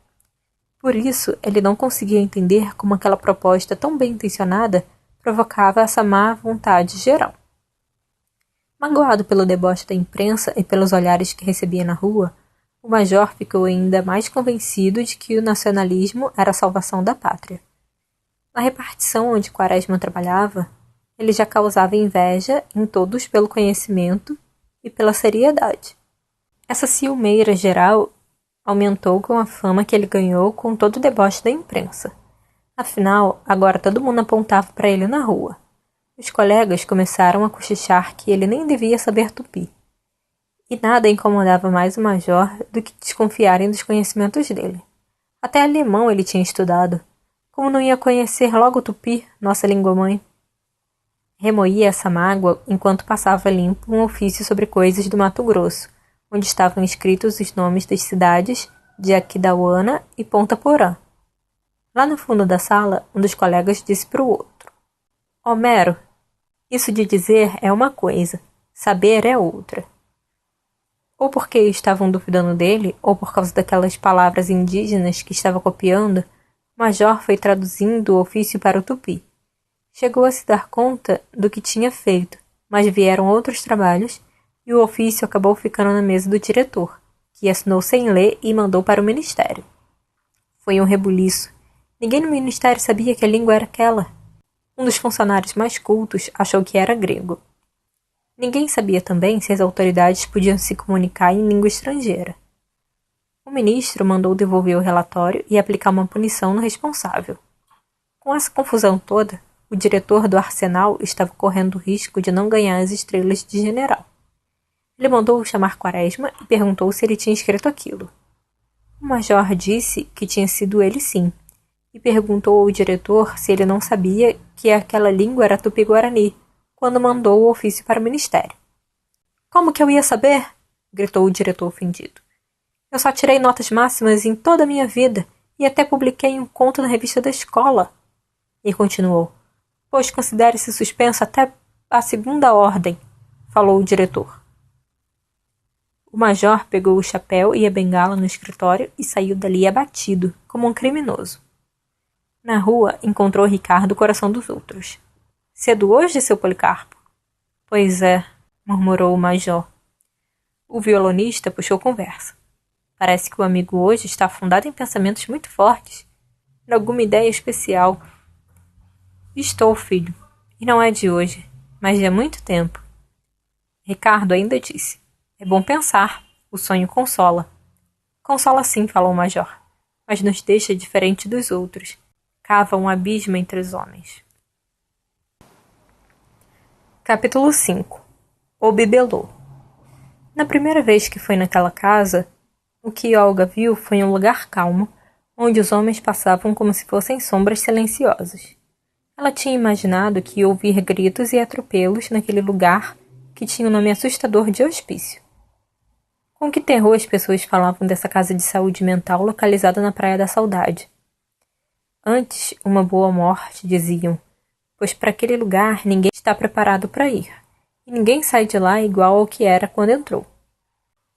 Por isso, ele não conseguia entender como aquela proposta tão bem intencionada provocava essa má vontade geral. Magoado pelo deboche da imprensa e pelos olhares que recebia na rua, o major ficou ainda mais convencido de que o nacionalismo era a salvação da pátria. Na repartição onde Quaresma trabalhava, ele já causava inveja em todos pelo conhecimento e pela seriedade. Essa ciumeira geral aumentou com a fama que ele ganhou com todo o deboche da imprensa. Afinal, agora todo mundo apontava para ele na rua. Os colegas começaram a cochichar que ele nem devia saber tupi. E nada incomodava mais o major do que desconfiarem dos conhecimentos dele. Até alemão ele tinha estudado. Como não ia conhecer logo o tupi, nossa língua-mãe? Remoía essa mágoa enquanto passava limpo um ofício sobre coisas do Mato Grosso, onde estavam escritos os nomes das cidades de Aquidauana e Ponta Porã. Lá no fundo da sala, um dos colegas disse para o outro: Homero, isso de dizer é uma coisa, saber é outra. Ou porque estavam duvidando dele, ou por causa daquelas palavras indígenas que estava copiando, o major foi traduzindo o ofício para o tupi. Chegou a se dar conta do que tinha feito, mas vieram outros trabalhos e o ofício acabou ficando na mesa do diretor, que assinou sem ler e mandou para o ministério. Foi um rebuliço. Ninguém no ministério sabia que a língua era aquela. Um dos funcionários mais cultos achou que era grego. Ninguém sabia também se as autoridades podiam se comunicar em língua estrangeira. O ministro mandou devolver o relatório e aplicar uma punição no responsável. Com essa confusão toda, o diretor do arsenal estava correndo o risco de não ganhar as estrelas de general. Ele mandou chamar Quaresma e perguntou se ele tinha escrito aquilo. O major disse que tinha sido ele sim, e perguntou ao diretor se ele não sabia que aquela língua era tupi-guarani, quando mandou o ofício para o ministério. Como que eu ia saber? Gritou o diretor ofendido. Eu só tirei notas máximas em toda a minha vida e até publiquei um conto na revista da escola. E continuou. Pois considere-se suspenso até a segunda ordem, falou o diretor. O major pegou o chapéu e a bengala no escritório e saiu dali abatido, como um criminoso. Na rua, encontrou Ricardo, coração dos outros. Cedo hoje, seu Policarpo? Pois é, murmurou o major. O violonista puxou conversa. Parece que o amigo hoje está afundado em pensamentos muito fortes, em alguma ideia especial. Estou, filho, e não é de hoje, mas de há muito tempo. Ricardo ainda disse. É bom pensar, o sonho consola. Consola sim, falou o major, mas nos deixa diferente dos outros. Cava um abismo entre os homens. Capítulo 5. O bibelô. Na primeira vez que foi naquela casa, o que Olga viu foi um lugar calmo, onde os homens passavam como se fossem sombras silenciosas. Ela tinha imaginado que ia ouvir gritos e atropelos naquele lugar que tinha o nome assustador de hospício. Com que terror as pessoas falavam dessa casa de saúde mental localizada na Praia da Saudade. Antes, uma boa morte, diziam, pois para aquele lugar ninguém está preparado para ir, e ninguém sai de lá igual ao que era quando entrou.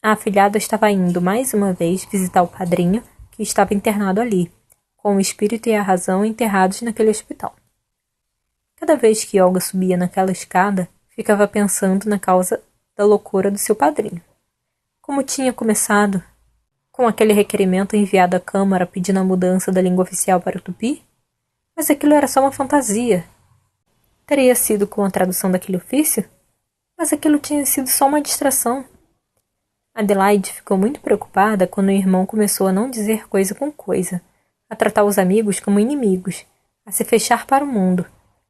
A afilhada estava indo mais uma vez visitar o padrinho, que estava internado ali, com o espírito e a razão enterrados naquele hospital. Cada vez que Olga subia naquela escada, ficava pensando na causa da loucura do seu padrinho. Como tinha começado, com aquele requerimento enviado à Câmara pedindo a mudança da língua oficial para o tupi? Mas aquilo era só uma fantasia. Teria sido com a tradução daquele ofício? Mas aquilo tinha sido só uma distração. Adelaide ficou muito preocupada quando o irmão começou a não dizer coisa com coisa, a tratar os amigos como inimigos, a se fechar para o mundo,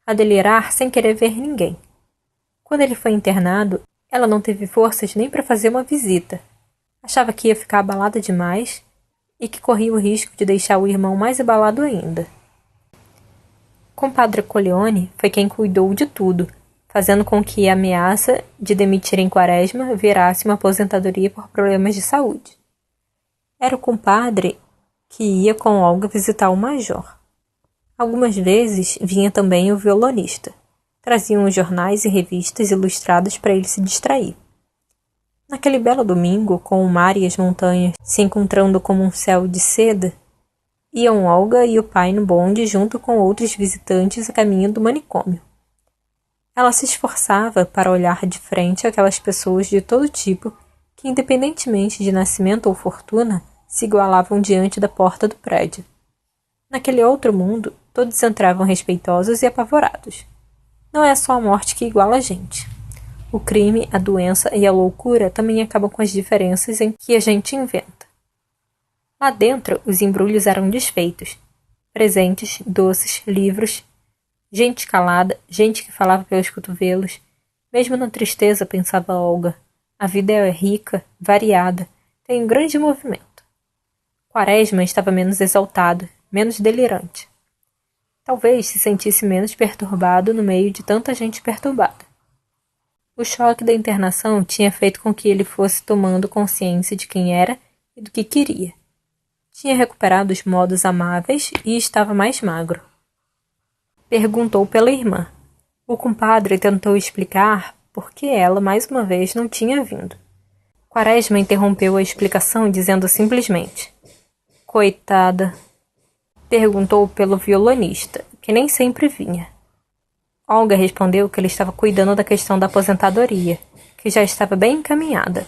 a delirar sem querer ver ninguém. Quando ele foi internado, ela não teve forças nem para fazer uma visita. Achava que ia ficar abalada demais e que corria o risco de deixar o irmão mais abalado ainda. Compadre Corleone foi quem cuidou de tudo, fazendo com que a ameaça de demitirem Quaresma virasse uma aposentadoria por problemas de saúde. Era o compadre que ia com Olga visitar o major. Algumas vezes vinha também o violonista. Traziam os jornais e revistas ilustrados para ele se distrair. Naquele belo domingo, com o mar e as montanhas se encontrando como um céu de seda, iam Olga e o pai no bonde junto com outros visitantes a caminho do manicômio. Ela se esforçava para olhar de frente aquelas pessoas de todo tipo que, independentemente de nascimento ou fortuna, se igualavam diante da porta do prédio. Naquele outro mundo, todos entravam respeitosos e apavorados. Não é só a morte que iguala a gente. O crime, a doença e a loucura também acabam com as diferenças em que a gente inventa. Lá dentro, os embrulhos eram desfeitos. Presentes, doces, livros, gente calada, gente que falava pelos cotovelos. Mesmo na tristeza, pensava Olga, a vida é rica, variada, tem um grande movimento. Quaresma estava menos exaltado, menos delirante. Talvez se sentisse menos perturbado no meio de tanta gente perturbada. O choque da internação tinha feito com que ele fosse tomando consciência de quem era e do que queria. Tinha recuperado os modos amáveis e estava mais magro. Perguntou pela irmã. O compadre tentou explicar por que ela, mais uma vez, não tinha vindo. Quaresma interrompeu a explicação dizendo simplesmente: "Coitada." Perguntou pelo violonista, que nem sempre vinha. Olga respondeu que ele estava cuidando da questão da aposentadoria, que já estava bem encaminhada.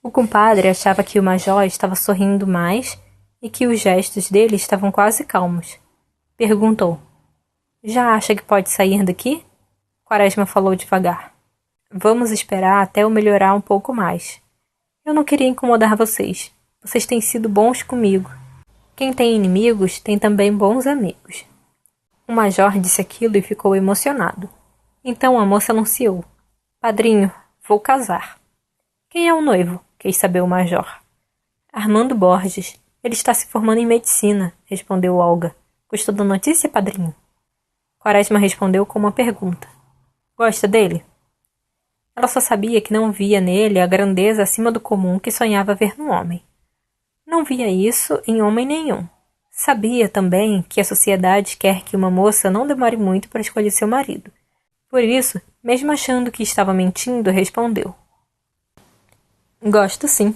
O compadre achava que o major estava sorrindo mais e que os gestos dele estavam quase calmos. Perguntou: "Já acha que pode sair daqui?" Quaresma falou devagar: "Vamos esperar até eu melhorar um pouco mais. Eu não queria incomodar vocês. Vocês têm sido bons comigo. Quem tem inimigos tem também bons amigos." O major disse aquilo e ficou emocionado. Então a moça anunciou: "Padrinho, vou casar." "Quem é o noivo?" quis saber o major. "Armando Borges. Ele está se formando em medicina", respondeu Olga. "Gostou da notícia, padrinho?" Quaresma respondeu com uma pergunta: "Gosta dele?" Ela só sabia que não via nele a grandeza acima do comum que sonhava ver no homem. Não via isso em homem nenhum. Sabia também que a sociedade quer que uma moça não demore muito para escolher seu marido. Por isso, mesmo achando que estava mentindo, respondeu: "Gosto sim."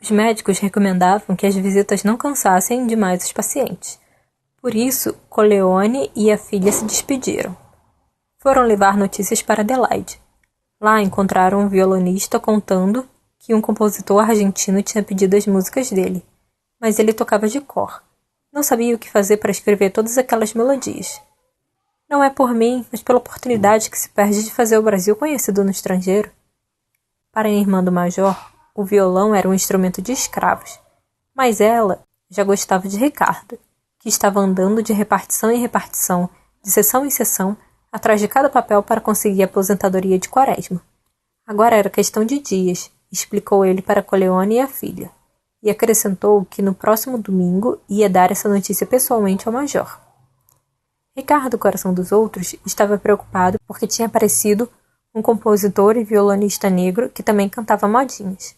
Os médicos recomendavam que as visitas não cansassem demais os pacientes. Por isso, Corleone e a filha se despediram. Foram levar notícias para Adelaide. Lá encontraram um violonista contando que um compositor argentino tinha pedido as músicas dele, mas ele tocava de cor. Não sabia o que fazer para escrever todas aquelas melodias. Não é por mim, mas pela oportunidade que se perde de fazer o Brasil conhecido no estrangeiro. Para a irmã do major, o violão era um instrumento de escravos, mas ela já gostava de Ricardo, que estava andando de repartição em repartição, de sessão em sessão, atrás de cada papel para conseguir a aposentadoria de Quaresma. Agora era questão de dias, explicou ele para Corleone e a filha, e acrescentou que no próximo domingo ia dar essa notícia pessoalmente ao major. Ricardo, coração dos outros, estava preocupado porque tinha aparecido um compositor e violonista negro que também cantava modinhas.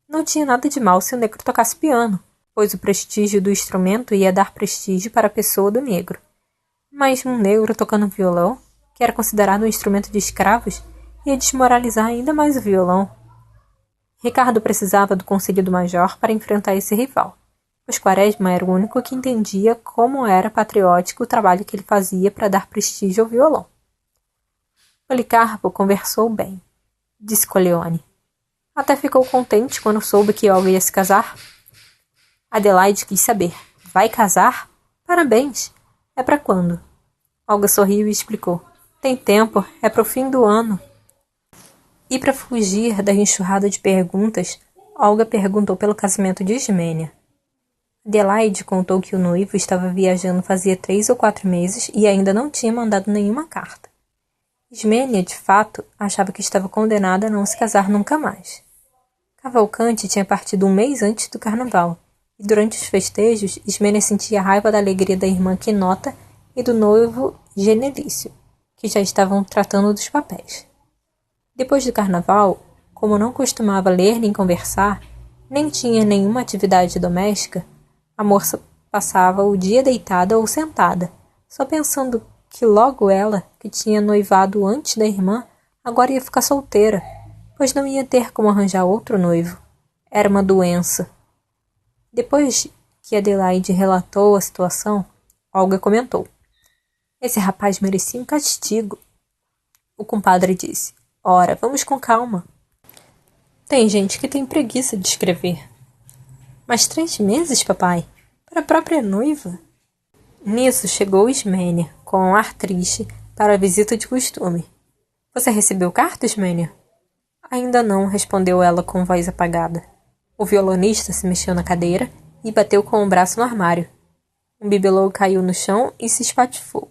Não tinha nada de mal se o negro tocasse piano, pois o prestígio do instrumento ia dar prestígio para a pessoa do negro. Mas um negro tocando violão, que era considerado um instrumento de escravos, ia desmoralizar ainda mais o violão. Ricardo precisava do conselho do major para enfrentar esse rival, pois Quaresma era o único que entendia como era patriótico o trabalho que ele fazia para dar prestígio ao violão. Policarpo conversou bem, disse Corleone. Até ficou contente quando soube que Olga ia se casar. Adelaide quis saber: vai casar? Parabéns! É para quando? Olga sorriu e explicou: tem tempo, é para o fim do ano. E para fugir da enxurrada de perguntas, Olga perguntou pelo casamento de Ismênia. Adelaide contou que o noivo estava viajando fazia 3 ou 4 meses e ainda não tinha mandado nenhuma carta. Ismênia, de fato, achava que estava condenada a não se casar nunca mais. Cavalcante tinha partido um mês antes do carnaval, e durante os festejos, Ismênia sentia raiva da alegria da irmã Quinota e do noivo Genelício, que já estavam tratando dos papéis. Depois do carnaval, como não costumava ler nem conversar, nem tinha nenhuma atividade doméstica, a moça passava o dia deitada ou sentada, só pensando que logo ela, que tinha noivado antes da irmã, agora ia ficar solteira, pois não ia ter como arranjar outro noivo. Era uma doença. Depois que Adelaide relatou a situação, Olga comentou: "Esse rapaz merecia um castigo." O compadre disse: "Ora, vamos com calma. Tem gente que tem preguiça de escrever." "Mas 3 meses, papai? Para a própria noiva?" Nisso chegou Ismênia, com um ar triste, para a visita de costume. "Você recebeu carta, Ismênia?" "Ainda não", respondeu ela com voz apagada. O violonista se mexeu na cadeira e bateu com o braço no armário. Um bibelô caiu no chão e se espatifou.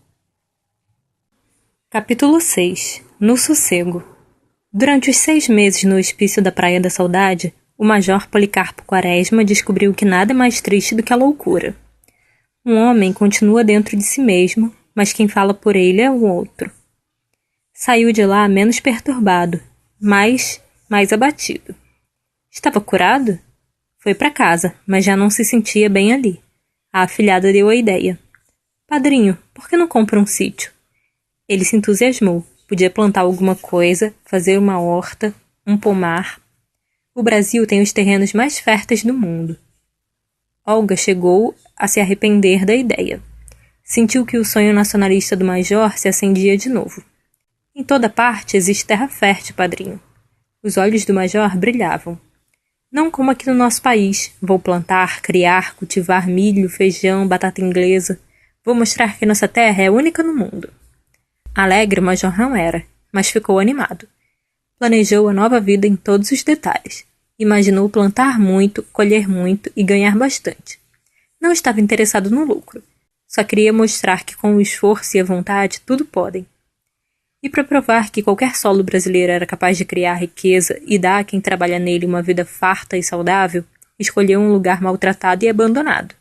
Capítulo 6. No sossego. Durante os 6 meses no hospício da Praia da Saudade, o major Policarpo Quaresma descobriu que nada é mais triste do que a loucura. Um homem continua dentro de si mesmo, mas quem fala por ele é o outro. Saiu de lá menos perturbado, mais abatido. Estava curado? Foi para casa, mas já não se sentia bem ali. A afilhada deu a ideia. "Padrinho, por que não compra um sítio?" Ele se entusiasmou. Podia plantar alguma coisa, fazer uma horta, um pomar. O Brasil tem os terrenos mais férteis do mundo. Olga chegou a se arrepender da ideia. Sentiu que o sonho nacionalista do major se acendia de novo. "Em toda parte existe terra fértil, padrinho." Os olhos do major brilhavam. "Não como aqui no nosso país. Vou plantar, criar, cultivar milho, feijão, batata inglesa. Vou mostrar que nossa terra é única no mundo." Alegre o major não era, mas ficou animado. Planejou a nova vida em todos os detalhes. Imaginou plantar muito, colher muito e ganhar bastante. Não estava interessado no lucro. Só queria mostrar que com o esforço e a vontade tudo podem. E para provar que qualquer solo brasileiro era capaz de criar riqueza e dar a quem trabalha nele uma vida farta e saudável, escolheu um lugar maltratado e abandonado.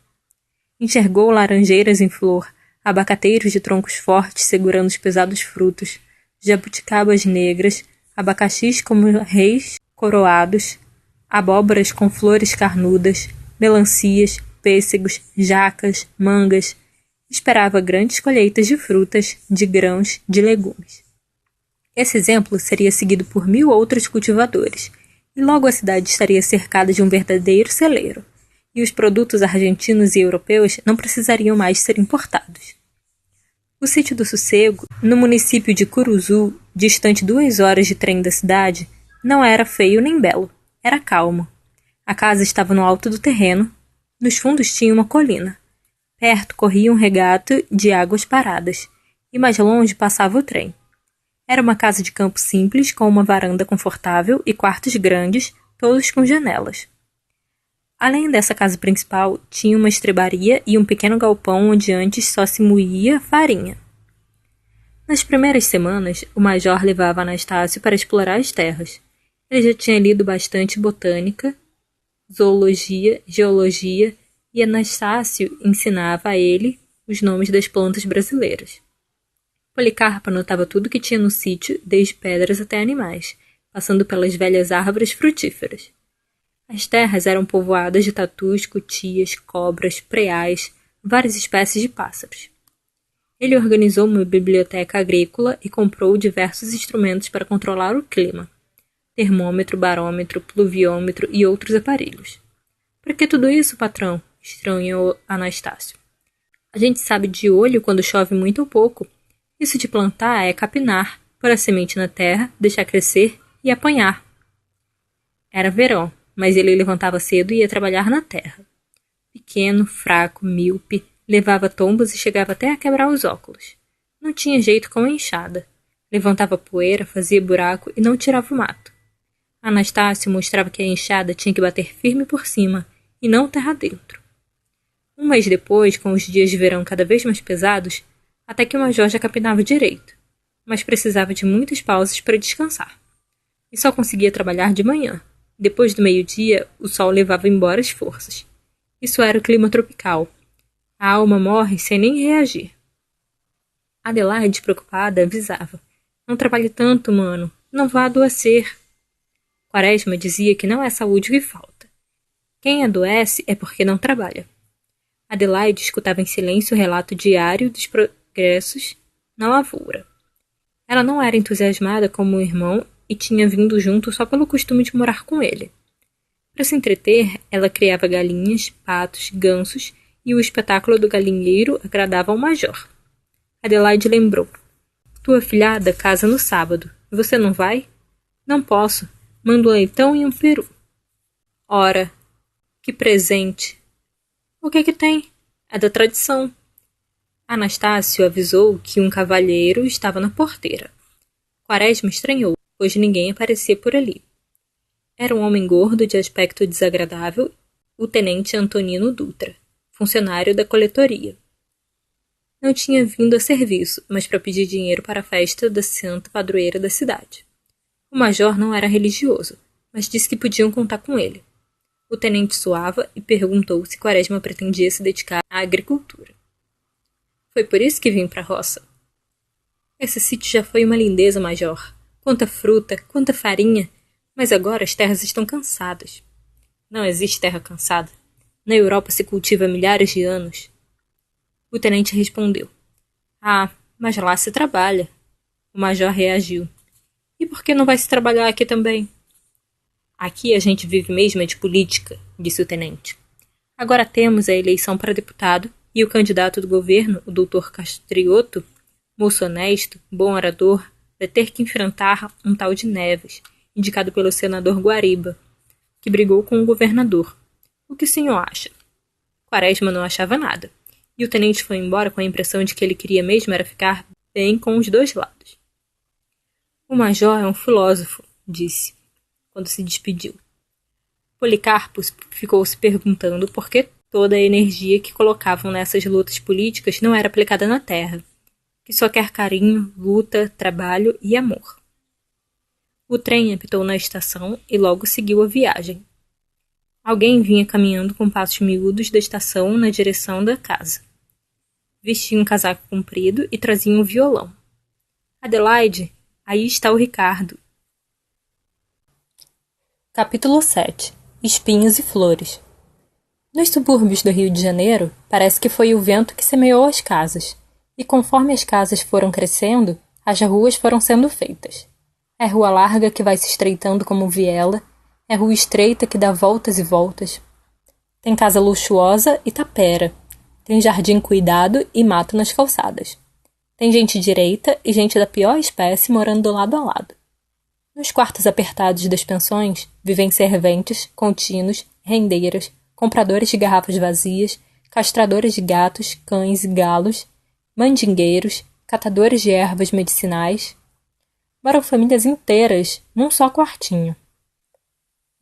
Enxergou laranjeiras em flor, abacateiros de troncos fortes segurando os pesados frutos, jabuticabas negras, abacaxis como reis coroados, abóboras com flores carnudas, melancias, pêssegos, jacas, mangas. Esperava grandes colheitas de frutas, de grãos, de legumes. Esse exemplo seria seguido por 1000 outros cultivadores, e logo a cidade estaria cercada de um verdadeiro celeiro, e os produtos argentinos e europeus não precisariam mais ser importados. O sítio do Sossego, no município de Curuzu, distante 2 horas de trem da cidade, não era feio nem belo, era calmo. A casa estava no alto do terreno, nos fundos tinha uma colina. Perto corria um regato de águas paradas, e mais longe passava o trem. Era uma casa de campo simples, com uma varanda confortável e quartos grandes, todos com janelas. Além dessa casa principal, tinha uma estrebaria e um pequeno galpão onde antes só se moía farinha. Nas primeiras semanas, o major levava Anastácio para explorar as terras. Ele já tinha lido bastante botânica, zoologia, geologia, e Anastácio ensinava a ele os nomes das plantas brasileiras. Policarpo anotava tudo que tinha no sítio, desde pedras até animais, passando pelas velhas árvores frutíferas. As terras eram povoadas de tatus, cutias, cobras, preais, várias espécies de pássaros. Ele organizou uma biblioteca agrícola e comprou diversos instrumentos para controlar o clima: termômetro, barômetro, pluviômetro e outros aparelhos. "Por que tudo isso, patrão?" estranhou Anastácio. "A gente sabe de olho quando chove muito ou pouco. Isso de plantar é capinar, pôr a semente na terra, deixar crescer e apanhar." Era verão, mas ele levantava cedo e ia trabalhar na terra. Pequeno, fraco, míope, levava tombos e chegava até a quebrar os óculos. Não tinha jeito com a enxada. Levantava poeira, fazia buraco e não tirava o mato. Anastácio mostrava que a enxada tinha que bater firme por cima e não terra dentro. Um mês depois, com os dias de verão cada vez mais pesados, até que o major já capinava direito. mas precisava de muitas pausas para descansar. E só conseguia trabalhar de manhã. Depois do meio-dia, o sol levava embora as forças. Isso era o clima tropical. A alma morre sem nem reagir. Adelaide, preocupada, avisava. Não trabalhe tanto, mano. Não vá adoecer. Quaresma dizia que não é saúde que falta. Quem adoece é porque não trabalha. Adelaide escutava em silêncio o relato diário dos progressos na lavoura. Ela não era entusiasmada como o irmão e tinha vindo junto só pelo costume de morar com ele. Para se entreter, ela criava galinhas, patos, gansos e o espetáculo do galinheiro agradava ao major. Adelaide lembrou. Tua filhada casa no sábado. Você não vai? Não posso. Mando um leitão e um peru. Ora, que presente! O que tem? É da tradição. Anastácio avisou que um cavalheiro estava na porteira. Quaresma estranhou, pois ninguém aparecia por ali. Era um homem gordo de aspecto desagradável, o tenente Antonino Dutra, funcionário da coletoria. Não tinha vindo a serviço, mas para pedir dinheiro para a festa da santa padroeira da cidade. O major não era religioso, mas disse que podiam contar com ele. O tenente suava e perguntou se Quaresma pretendia se dedicar à agricultura. Foi por isso que vim para a roça. Esse sítio já foi uma lindeza, major. Quanta fruta, quanta farinha, mas agora as terras estão cansadas. Não existe terra cansada. Na Europa se cultiva há milhares de anos. O tenente respondeu. Ah, mas lá se trabalha. O major reagiu. E por que não vai se trabalhar aqui também? Aqui a gente vive mesmo de política, disse o tenente. Agora temos a eleição para deputado e o candidato do governo, o doutor Castrioto, moço honesto, bom orador, vai ter que enfrentar um tal de Neves, indicado pelo senador Guariba, que brigou com o governador. O que o senhor acha? Quaresma não achava nada, e o tenente foi embora com a impressão de que ele queria mesmo era ficar bem com os dois lados. O major é um filósofo, disse, quando se despediu. Policarpo ficou se perguntando por que toda a energia que colocavam nessas lutas políticas não era aplicada na terra, que só quer carinho, luta, trabalho e amor. O trem apitou na estação e logo seguiu a viagem. Alguém vinha caminhando com passos miúdos da estação na direção da casa. Vestia um casaco comprido e trazia um violão. Adelaide, aí está o Ricardo. Capítulo 7. Espinhos e flores. Nos subúrbios do Rio de Janeiro, parece que foi o vento que semeou as casas, e conforme as casas foram crescendo, as ruas foram sendo feitas. É rua larga que vai se estreitando como viela, é rua estreita que dá voltas e voltas. Tem casa luxuosa e tapera, tem jardim cuidado e mato nas calçadas. Tem gente direita e gente da pior espécie morando lado a lado. Nos quartos apertados das pensões vivem serventes, contínuos, rendeiras, compradores de garrafas vazias, castradores de gatos, cães e galos, mandingueiros, catadores de ervas medicinais. Moram famílias inteiras num só quartinho.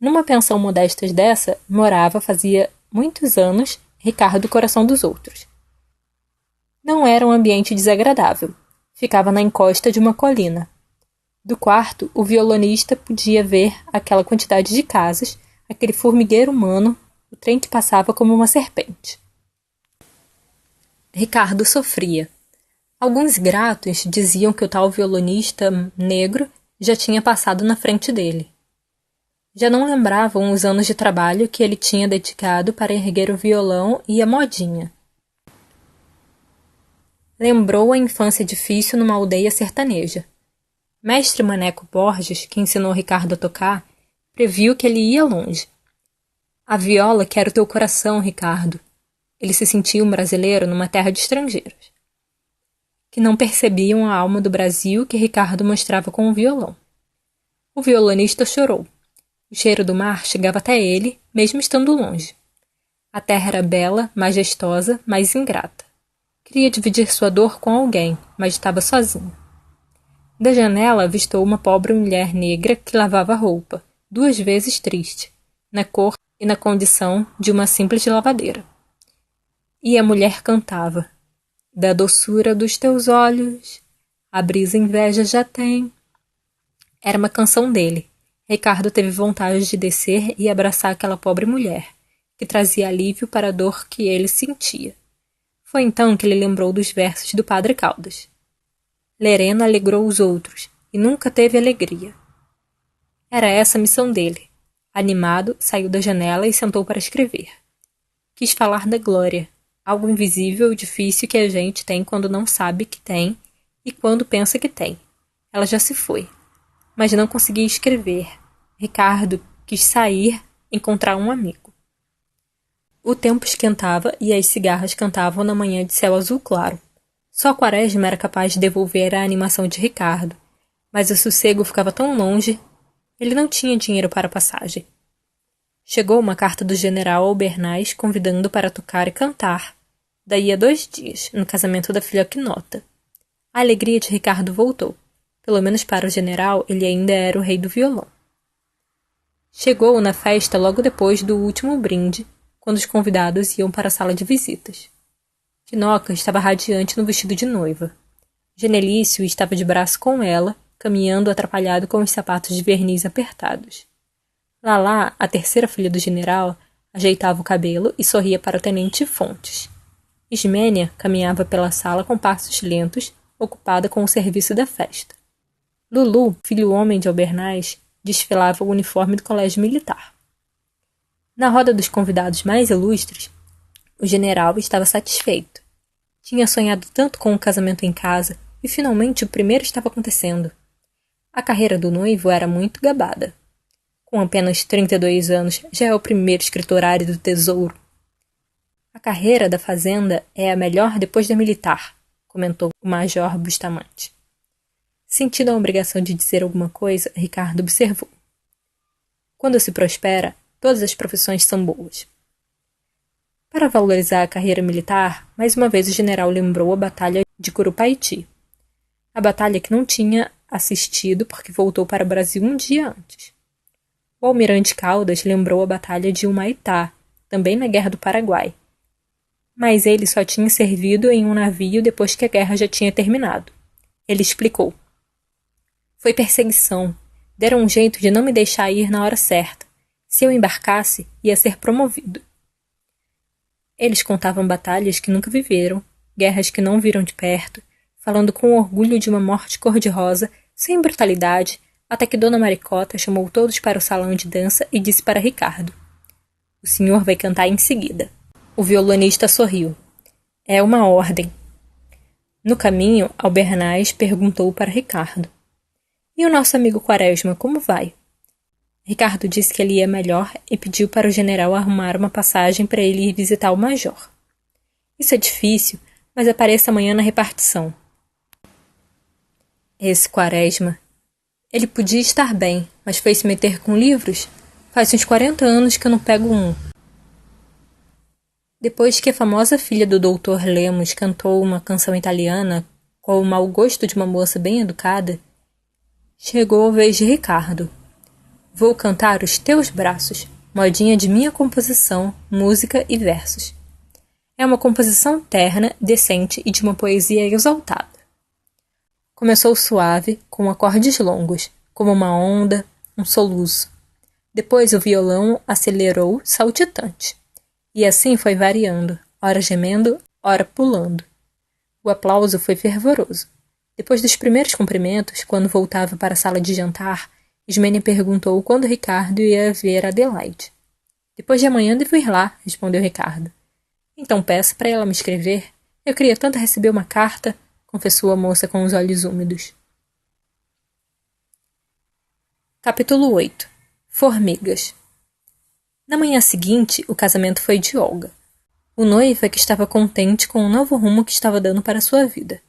Numa pensão modesta dessa, morava, fazia muitos anos, Ricardo Coração dos Outros. Não era um ambiente desagradável. Ficava na encosta de uma colina. Do quarto, o violonista podia ver aquela quantidade de casas, aquele formigueiro humano, o trem que passava como uma serpente. Ricardo sofria. Alguns gratos diziam que o tal violonista negro já tinha passado na frente dele. Já não lembravam os anos de trabalho que ele tinha dedicado para erguer o violão e a modinha. Lembrou a infância difícil numa aldeia sertaneja. Mestre Maneco Borges, que ensinou Ricardo a tocar, previu que ele ia longe. A viola quer o teu coração, Ricardo. Ele se sentia um brasileiro numa terra de estrangeiros, que não percebiam a alma do Brasil que Ricardo mostrava com o violão. O violonista chorou. O cheiro do mar chegava até ele, mesmo estando longe. A terra era bela, majestosa, mas ingrata. Queria dividir sua dor com alguém, mas estava sozinho. Da janela avistou uma pobre mulher negra que lavava roupa, 2 vezes triste, na cor e na condição de uma simples lavadeira. E a mulher cantava: da doçura dos teus olhos, A brisa inveja já tem. Era uma canção dele. Ricardo teve vontade de descer e abraçar aquela pobre mulher, que trazia alívio para a dor que ele sentia. Foi então que ele lembrou dos versos do Padre Caldas. Lerena alegrou os outros, e nunca teve alegria. Era essa a missão dele. Animado, saiu da janela e sentou para escrever. Quis falar da glória, algo invisível e difícil que a gente tem quando não sabe que tem e quando pensa que tem. Ela já se foi, mas não conseguia escrever. Ricardo quis sair, encontrar um amigo. O tempo esquentava e as cigarras cantavam na manhã de céu azul claro. Só Quaresma era capaz de devolver a animação de Ricardo, mas o sossego ficava tão longe. Ele não tinha dinheiro para a passagem. Chegou uma carta do general Albernaz convidando para tocar e cantar, daí a 2 dias, no casamento da filha Quinota. A alegria de Ricardo voltou. Pelo menos para o general, ele ainda era o rei do violão. Chegou na festa logo depois do último brinde, quando os convidados iam para a sala de visitas. Quinoca estava radiante no vestido de noiva. Genelício estava de braço com ela, caminhando atrapalhado com os sapatos de verniz apertados. Lalá, a terceira filha do general, ajeitava o cabelo e sorria para o tenente Fontes. Ismênia caminhava pela sala com passos lentos, ocupada com o serviço da festa. Lulu, filho homem de Albernaz, desfilava o uniforme do colégio militar. Na roda dos convidados mais ilustres, o general estava satisfeito. Tinha sonhado tanto com o casamento em casa e finalmente o primeiro estava acontecendo. A carreira do noivo era muito gabada. Com apenas 32 anos, já é o primeiro escriturário do Tesouro. A carreira da fazenda é a melhor depois da militar, comentou o major Bustamante. Sentindo a obrigação de dizer alguma coisa, Ricardo observou. Quando se prospera, todas as profissões são boas. Para valorizar a carreira militar, mais uma vez o general lembrou a Batalha de Curupaiti. A batalha que não tinha assistido porque voltou para o Brasil um dia antes. O almirante Caldas lembrou a Batalha de Humaitá, também na Guerra do Paraguai. Mas ele só tinha servido em um navio depois que a guerra já tinha terminado. Ele explicou. Foi perseguição. Deram um jeito de não me deixar ir na hora certa. Se eu embarcasse, ia ser promovido. Eles contavam batalhas que nunca viveram, guerras que não viram de perto, falando com orgulho de uma morte cor-de-rosa, sem brutalidade, até que Dona Maricota chamou todos para o salão de dança e disse para Ricardo. O senhor vai cantar em seguida. O violonista sorriu. É uma ordem. No caminho, Albernaz perguntou para Ricardo. E o nosso amigo Quaresma, como vai? Ricardo disse que ele ia melhor e pediu para o general arrumar uma passagem para ele ir visitar o major. Isso é difícil, mas apareça amanhã na repartição. Esse Quaresma. Ele podia estar bem, mas foi se meter com livros? Faz uns 40 anos que eu não pego um. Depois que a famosa filha do Dr. Lemos cantou uma canção italiana com o mau gosto de uma moça bem educada, chegou a vez de Ricardo. Vou cantar Os Teus Braços, modinha de minha composição, música e versos. É uma composição terna, decente e de uma poesia exaltada. Começou suave, com acordes longos, como uma onda, um soluço. Depois o violão acelerou, saltitante. E assim foi variando, ora gemendo, ora pulando. O aplauso foi fervoroso. Depois dos primeiros cumprimentos, quando voltava para a sala de jantar, Ismênia perguntou quando Ricardo ia ver Adelaide. Depois de amanhã devo ir lá, respondeu Ricardo. Então peça para ela me escrever. Eu queria tanto receber uma carta, confessou a moça com os olhos úmidos. Capítulo 8. Formigas. Na manhã seguinte, o casamento foi de Olga. O noivo é que estava contente com o novo rumo que estava dando para sua vida.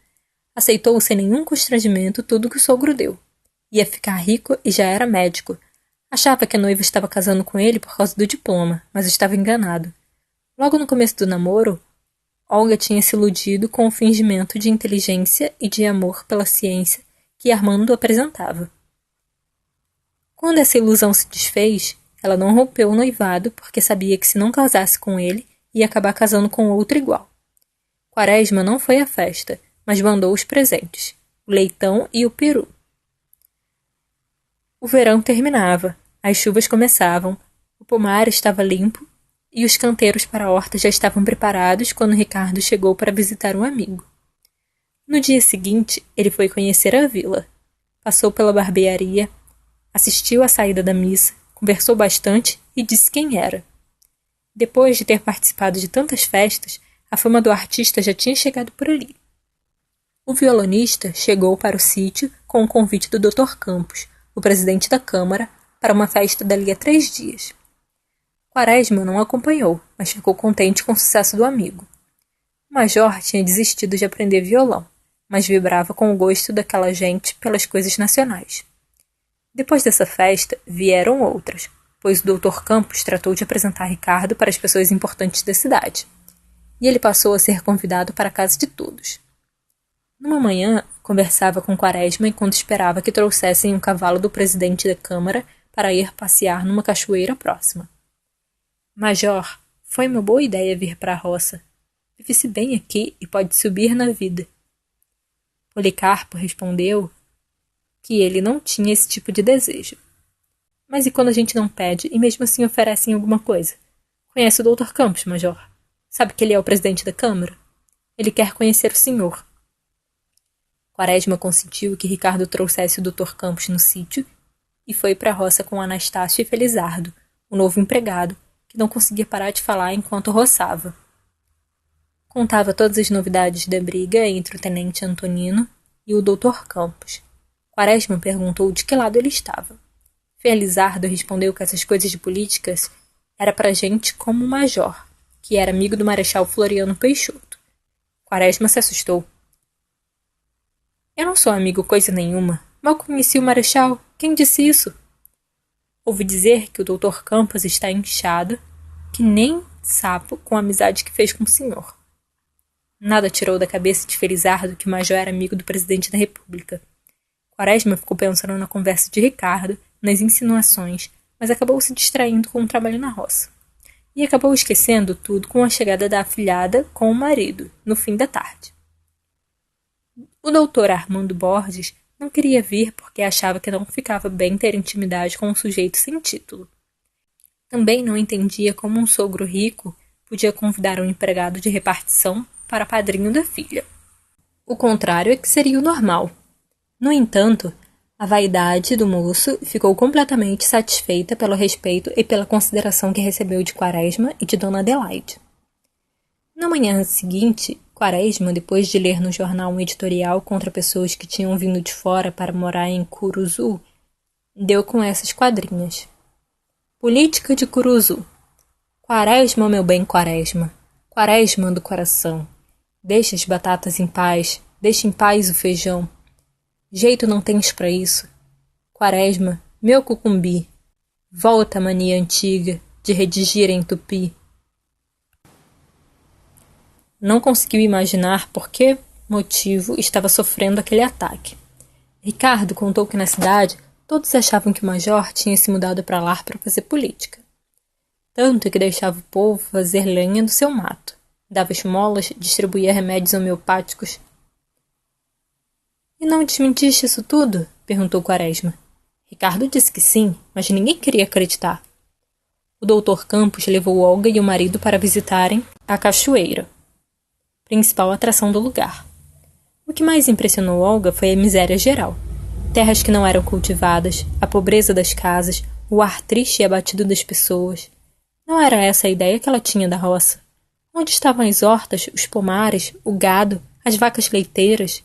Aceitou sem nenhum constrangimento tudo que o sogro deu. Ia ficar rico e já era médico. Achava que a noiva estava casando com ele por causa do diploma, mas estava enganado. Logo no começo do namoro, Olga tinha se iludido com o fingimento de inteligência e de amor pela ciência que Armando apresentava. Quando essa ilusão se desfez, ela não rompeu o noivado porque sabia que se não casasse com ele, ia acabar casando com outro igual. Quaresma não foi à festa, mas mandou os presentes. o leitão e o peru. O verão terminava, as chuvas começavam, o pomar estava limpo e os canteiros para a horta já estavam preparados quando Ricardo chegou para visitar um amigo. No dia seguinte, ele foi conhecer a vila. Passou pela barbearia, assistiu à saída da missa, conversou bastante e disse quem era. Depois de ter participado de tantas festas, a fama do artista já tinha chegado por ali. O violonista chegou para o sítio com o convite do Dr. Campos, o presidente da Câmara, para uma festa dali a 3 dias. Quaresma não acompanhou, mas ficou contente com o sucesso do amigo. O major tinha desistido de aprender violão, mas vibrava com o gosto daquela gente pelas coisas nacionais. Depois dessa festa, vieram outras, pois o Dr. Campos tratou de apresentar Ricardo para as pessoas importantes da cidade, e ele passou a ser convidado para a casa de todos. Numa manhã, conversava com Quaresma enquanto esperava que trouxessem um cavalo do presidente da Câmara para ir passear numa cachoeira próxima. Major, foi uma boa ideia vir para a roça. Vive-se bem aqui e pode subir na vida. Policarpo respondeu que ele não tinha esse tipo de desejo. Mas e quando a gente não pede e mesmo assim oferecem alguma coisa? Conhece o Dr. Campos, Major? Sabe que ele é o presidente da Câmara? Ele quer conhecer o senhor. Quaresma consentiu que Ricardo trouxesse o Dr. Campos no sítio e foi para a roça com Anastácio e Felizardo, o novo empregado, que não conseguia parar de falar enquanto roçava. Contava todas as novidades da briga entre o tenente Antonino e o Dr. Campos. Quaresma perguntou de que lado ele estava. Felizardo respondeu que essas coisas de políticas era para gente como o Major, que era amigo do Marechal Floriano Peixoto. Quaresma se assustou. Eu não sou amigo coisa nenhuma. Mal conheci o Marechal. Quem disse isso? Ouvi dizer que o Dr. Campos está inchado, que nem sapo com a amizade que fez com o senhor. Nada tirou da cabeça de Felizardo que o Major era amigo do presidente da República. Quaresma ficou pensando na conversa de Ricardo, nas insinuações, mas acabou se distraindo com o trabalho na roça. E acabou esquecendo tudo com a chegada da afilhada com o marido, no fim da tarde. O doutor Armando Borges não queria vir porque achava que não ficava bem ter intimidade com um sujeito sem título. Também não entendia como um sogro rico podia convidar um empregado de repartição para padrinho da filha. O contrário é que seria o normal. No entanto, a vaidade do moço ficou completamente satisfeita pelo respeito e pela consideração que recebeu de Quaresma e de Dona Adelaide. Na manhã seguinte, Quaresma, depois de ler no jornal um editorial contra pessoas que tinham vindo de fora para morar em Curuzu, deu com essas quadrinhas. Política de Curuzu. Quaresma, meu bem Quaresma. Quaresma do coração. Deixa as batatas em paz. Deixa em paz o feijão. Jeito não tens para isso. Quaresma, meu cucumbi. Volta a mania antiga de redigir em tupi. Não conseguiu imaginar por que motivo estava sofrendo aquele ataque. Ricardo contou que na cidade todos achavam que o major tinha se mudado para lá para fazer política. Tanto que deixava o povo fazer lenha do seu mato, dava esmolas, distribuía remédios homeopáticos. E não desmentiste isso tudo? Perguntou Quaresma. Ricardo disse que sim, mas ninguém queria acreditar. O doutor Campos levou Olga e o marido para visitarem a cachoeira, principal atração do lugar. O que mais impressionou Olga foi a miséria geral. Terras que não eram cultivadas, a pobreza das casas, o ar triste e abatido das pessoas. Não era essa a ideia que ela tinha da roça. Onde estavam as hortas, os pomares, o gado, as vacas leiteiras?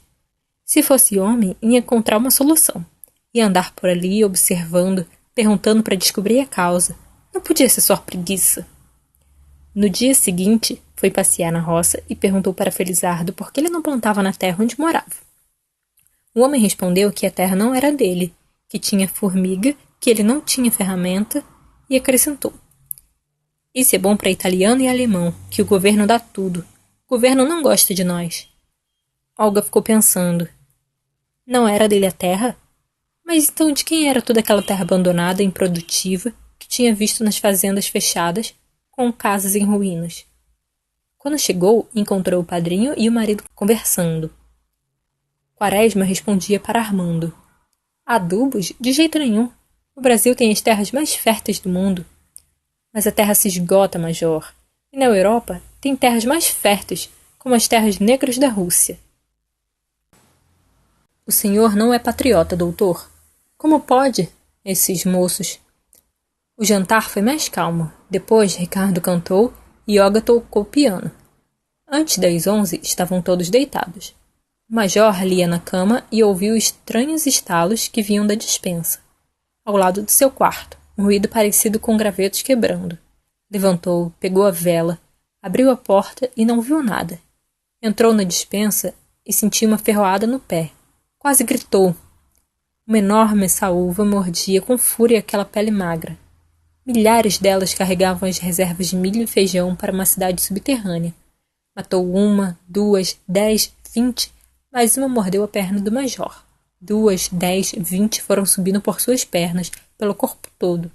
Se fosse homem, ia encontrar uma solução. Ia andar por ali, observando, perguntando para descobrir a causa. Não podia ser só preguiça. No dia seguinte, foi passear na roça e perguntou para Felizardo por que ele não plantava na terra onde morava. O homem respondeu que a terra não era dele, que tinha formiga, que ele não tinha ferramenta, e acrescentou: isso é bom para italiano e alemão, que o governo dá tudo. O governo não gosta de nós. Olga ficou pensando. Não era dele a terra? Mas então de quem era toda aquela terra abandonada e improdutiva que tinha visto nas fazendas fechadas, com casas em ruínas? Quando chegou, encontrou o padrinho e o marido conversando. Quaresma respondia para Armando: adubos? De jeito nenhum. O Brasil tem as terras mais férteis do mundo. Mas a terra se esgota, Major. E na Europa tem terras mais férteis, como as terras negras da Rússia. O senhor não é patriota, doutor. Como pode? Esses moços. O jantar foi mais calmo. Depois, Ricardo cantou e Olga tocou piano. Antes das 11, estavam todos deitados. O major lia na cama e ouviu estranhos estalos que vinham da despensa, ao lado de seu quarto, um ruído parecido com gravetos quebrando. Levantou, pegou a vela, abriu a porta e não viu nada. Entrou na despensa e sentiu uma ferroada no pé. Quase gritou. Uma enorme saúva mordia com fúria aquela pele magra. Milhares delas carregavam as reservas de milho e feijão para uma cidade subterrânea. Matou 1, 2, 10, 20, mas uma mordeu a perna do major. 2, 10, 20 foram subindo por suas pernas, pelo corpo todo.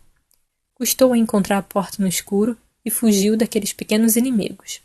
Custou a encontrar a porta no escuro e fugiu daqueles pequenos inimigos.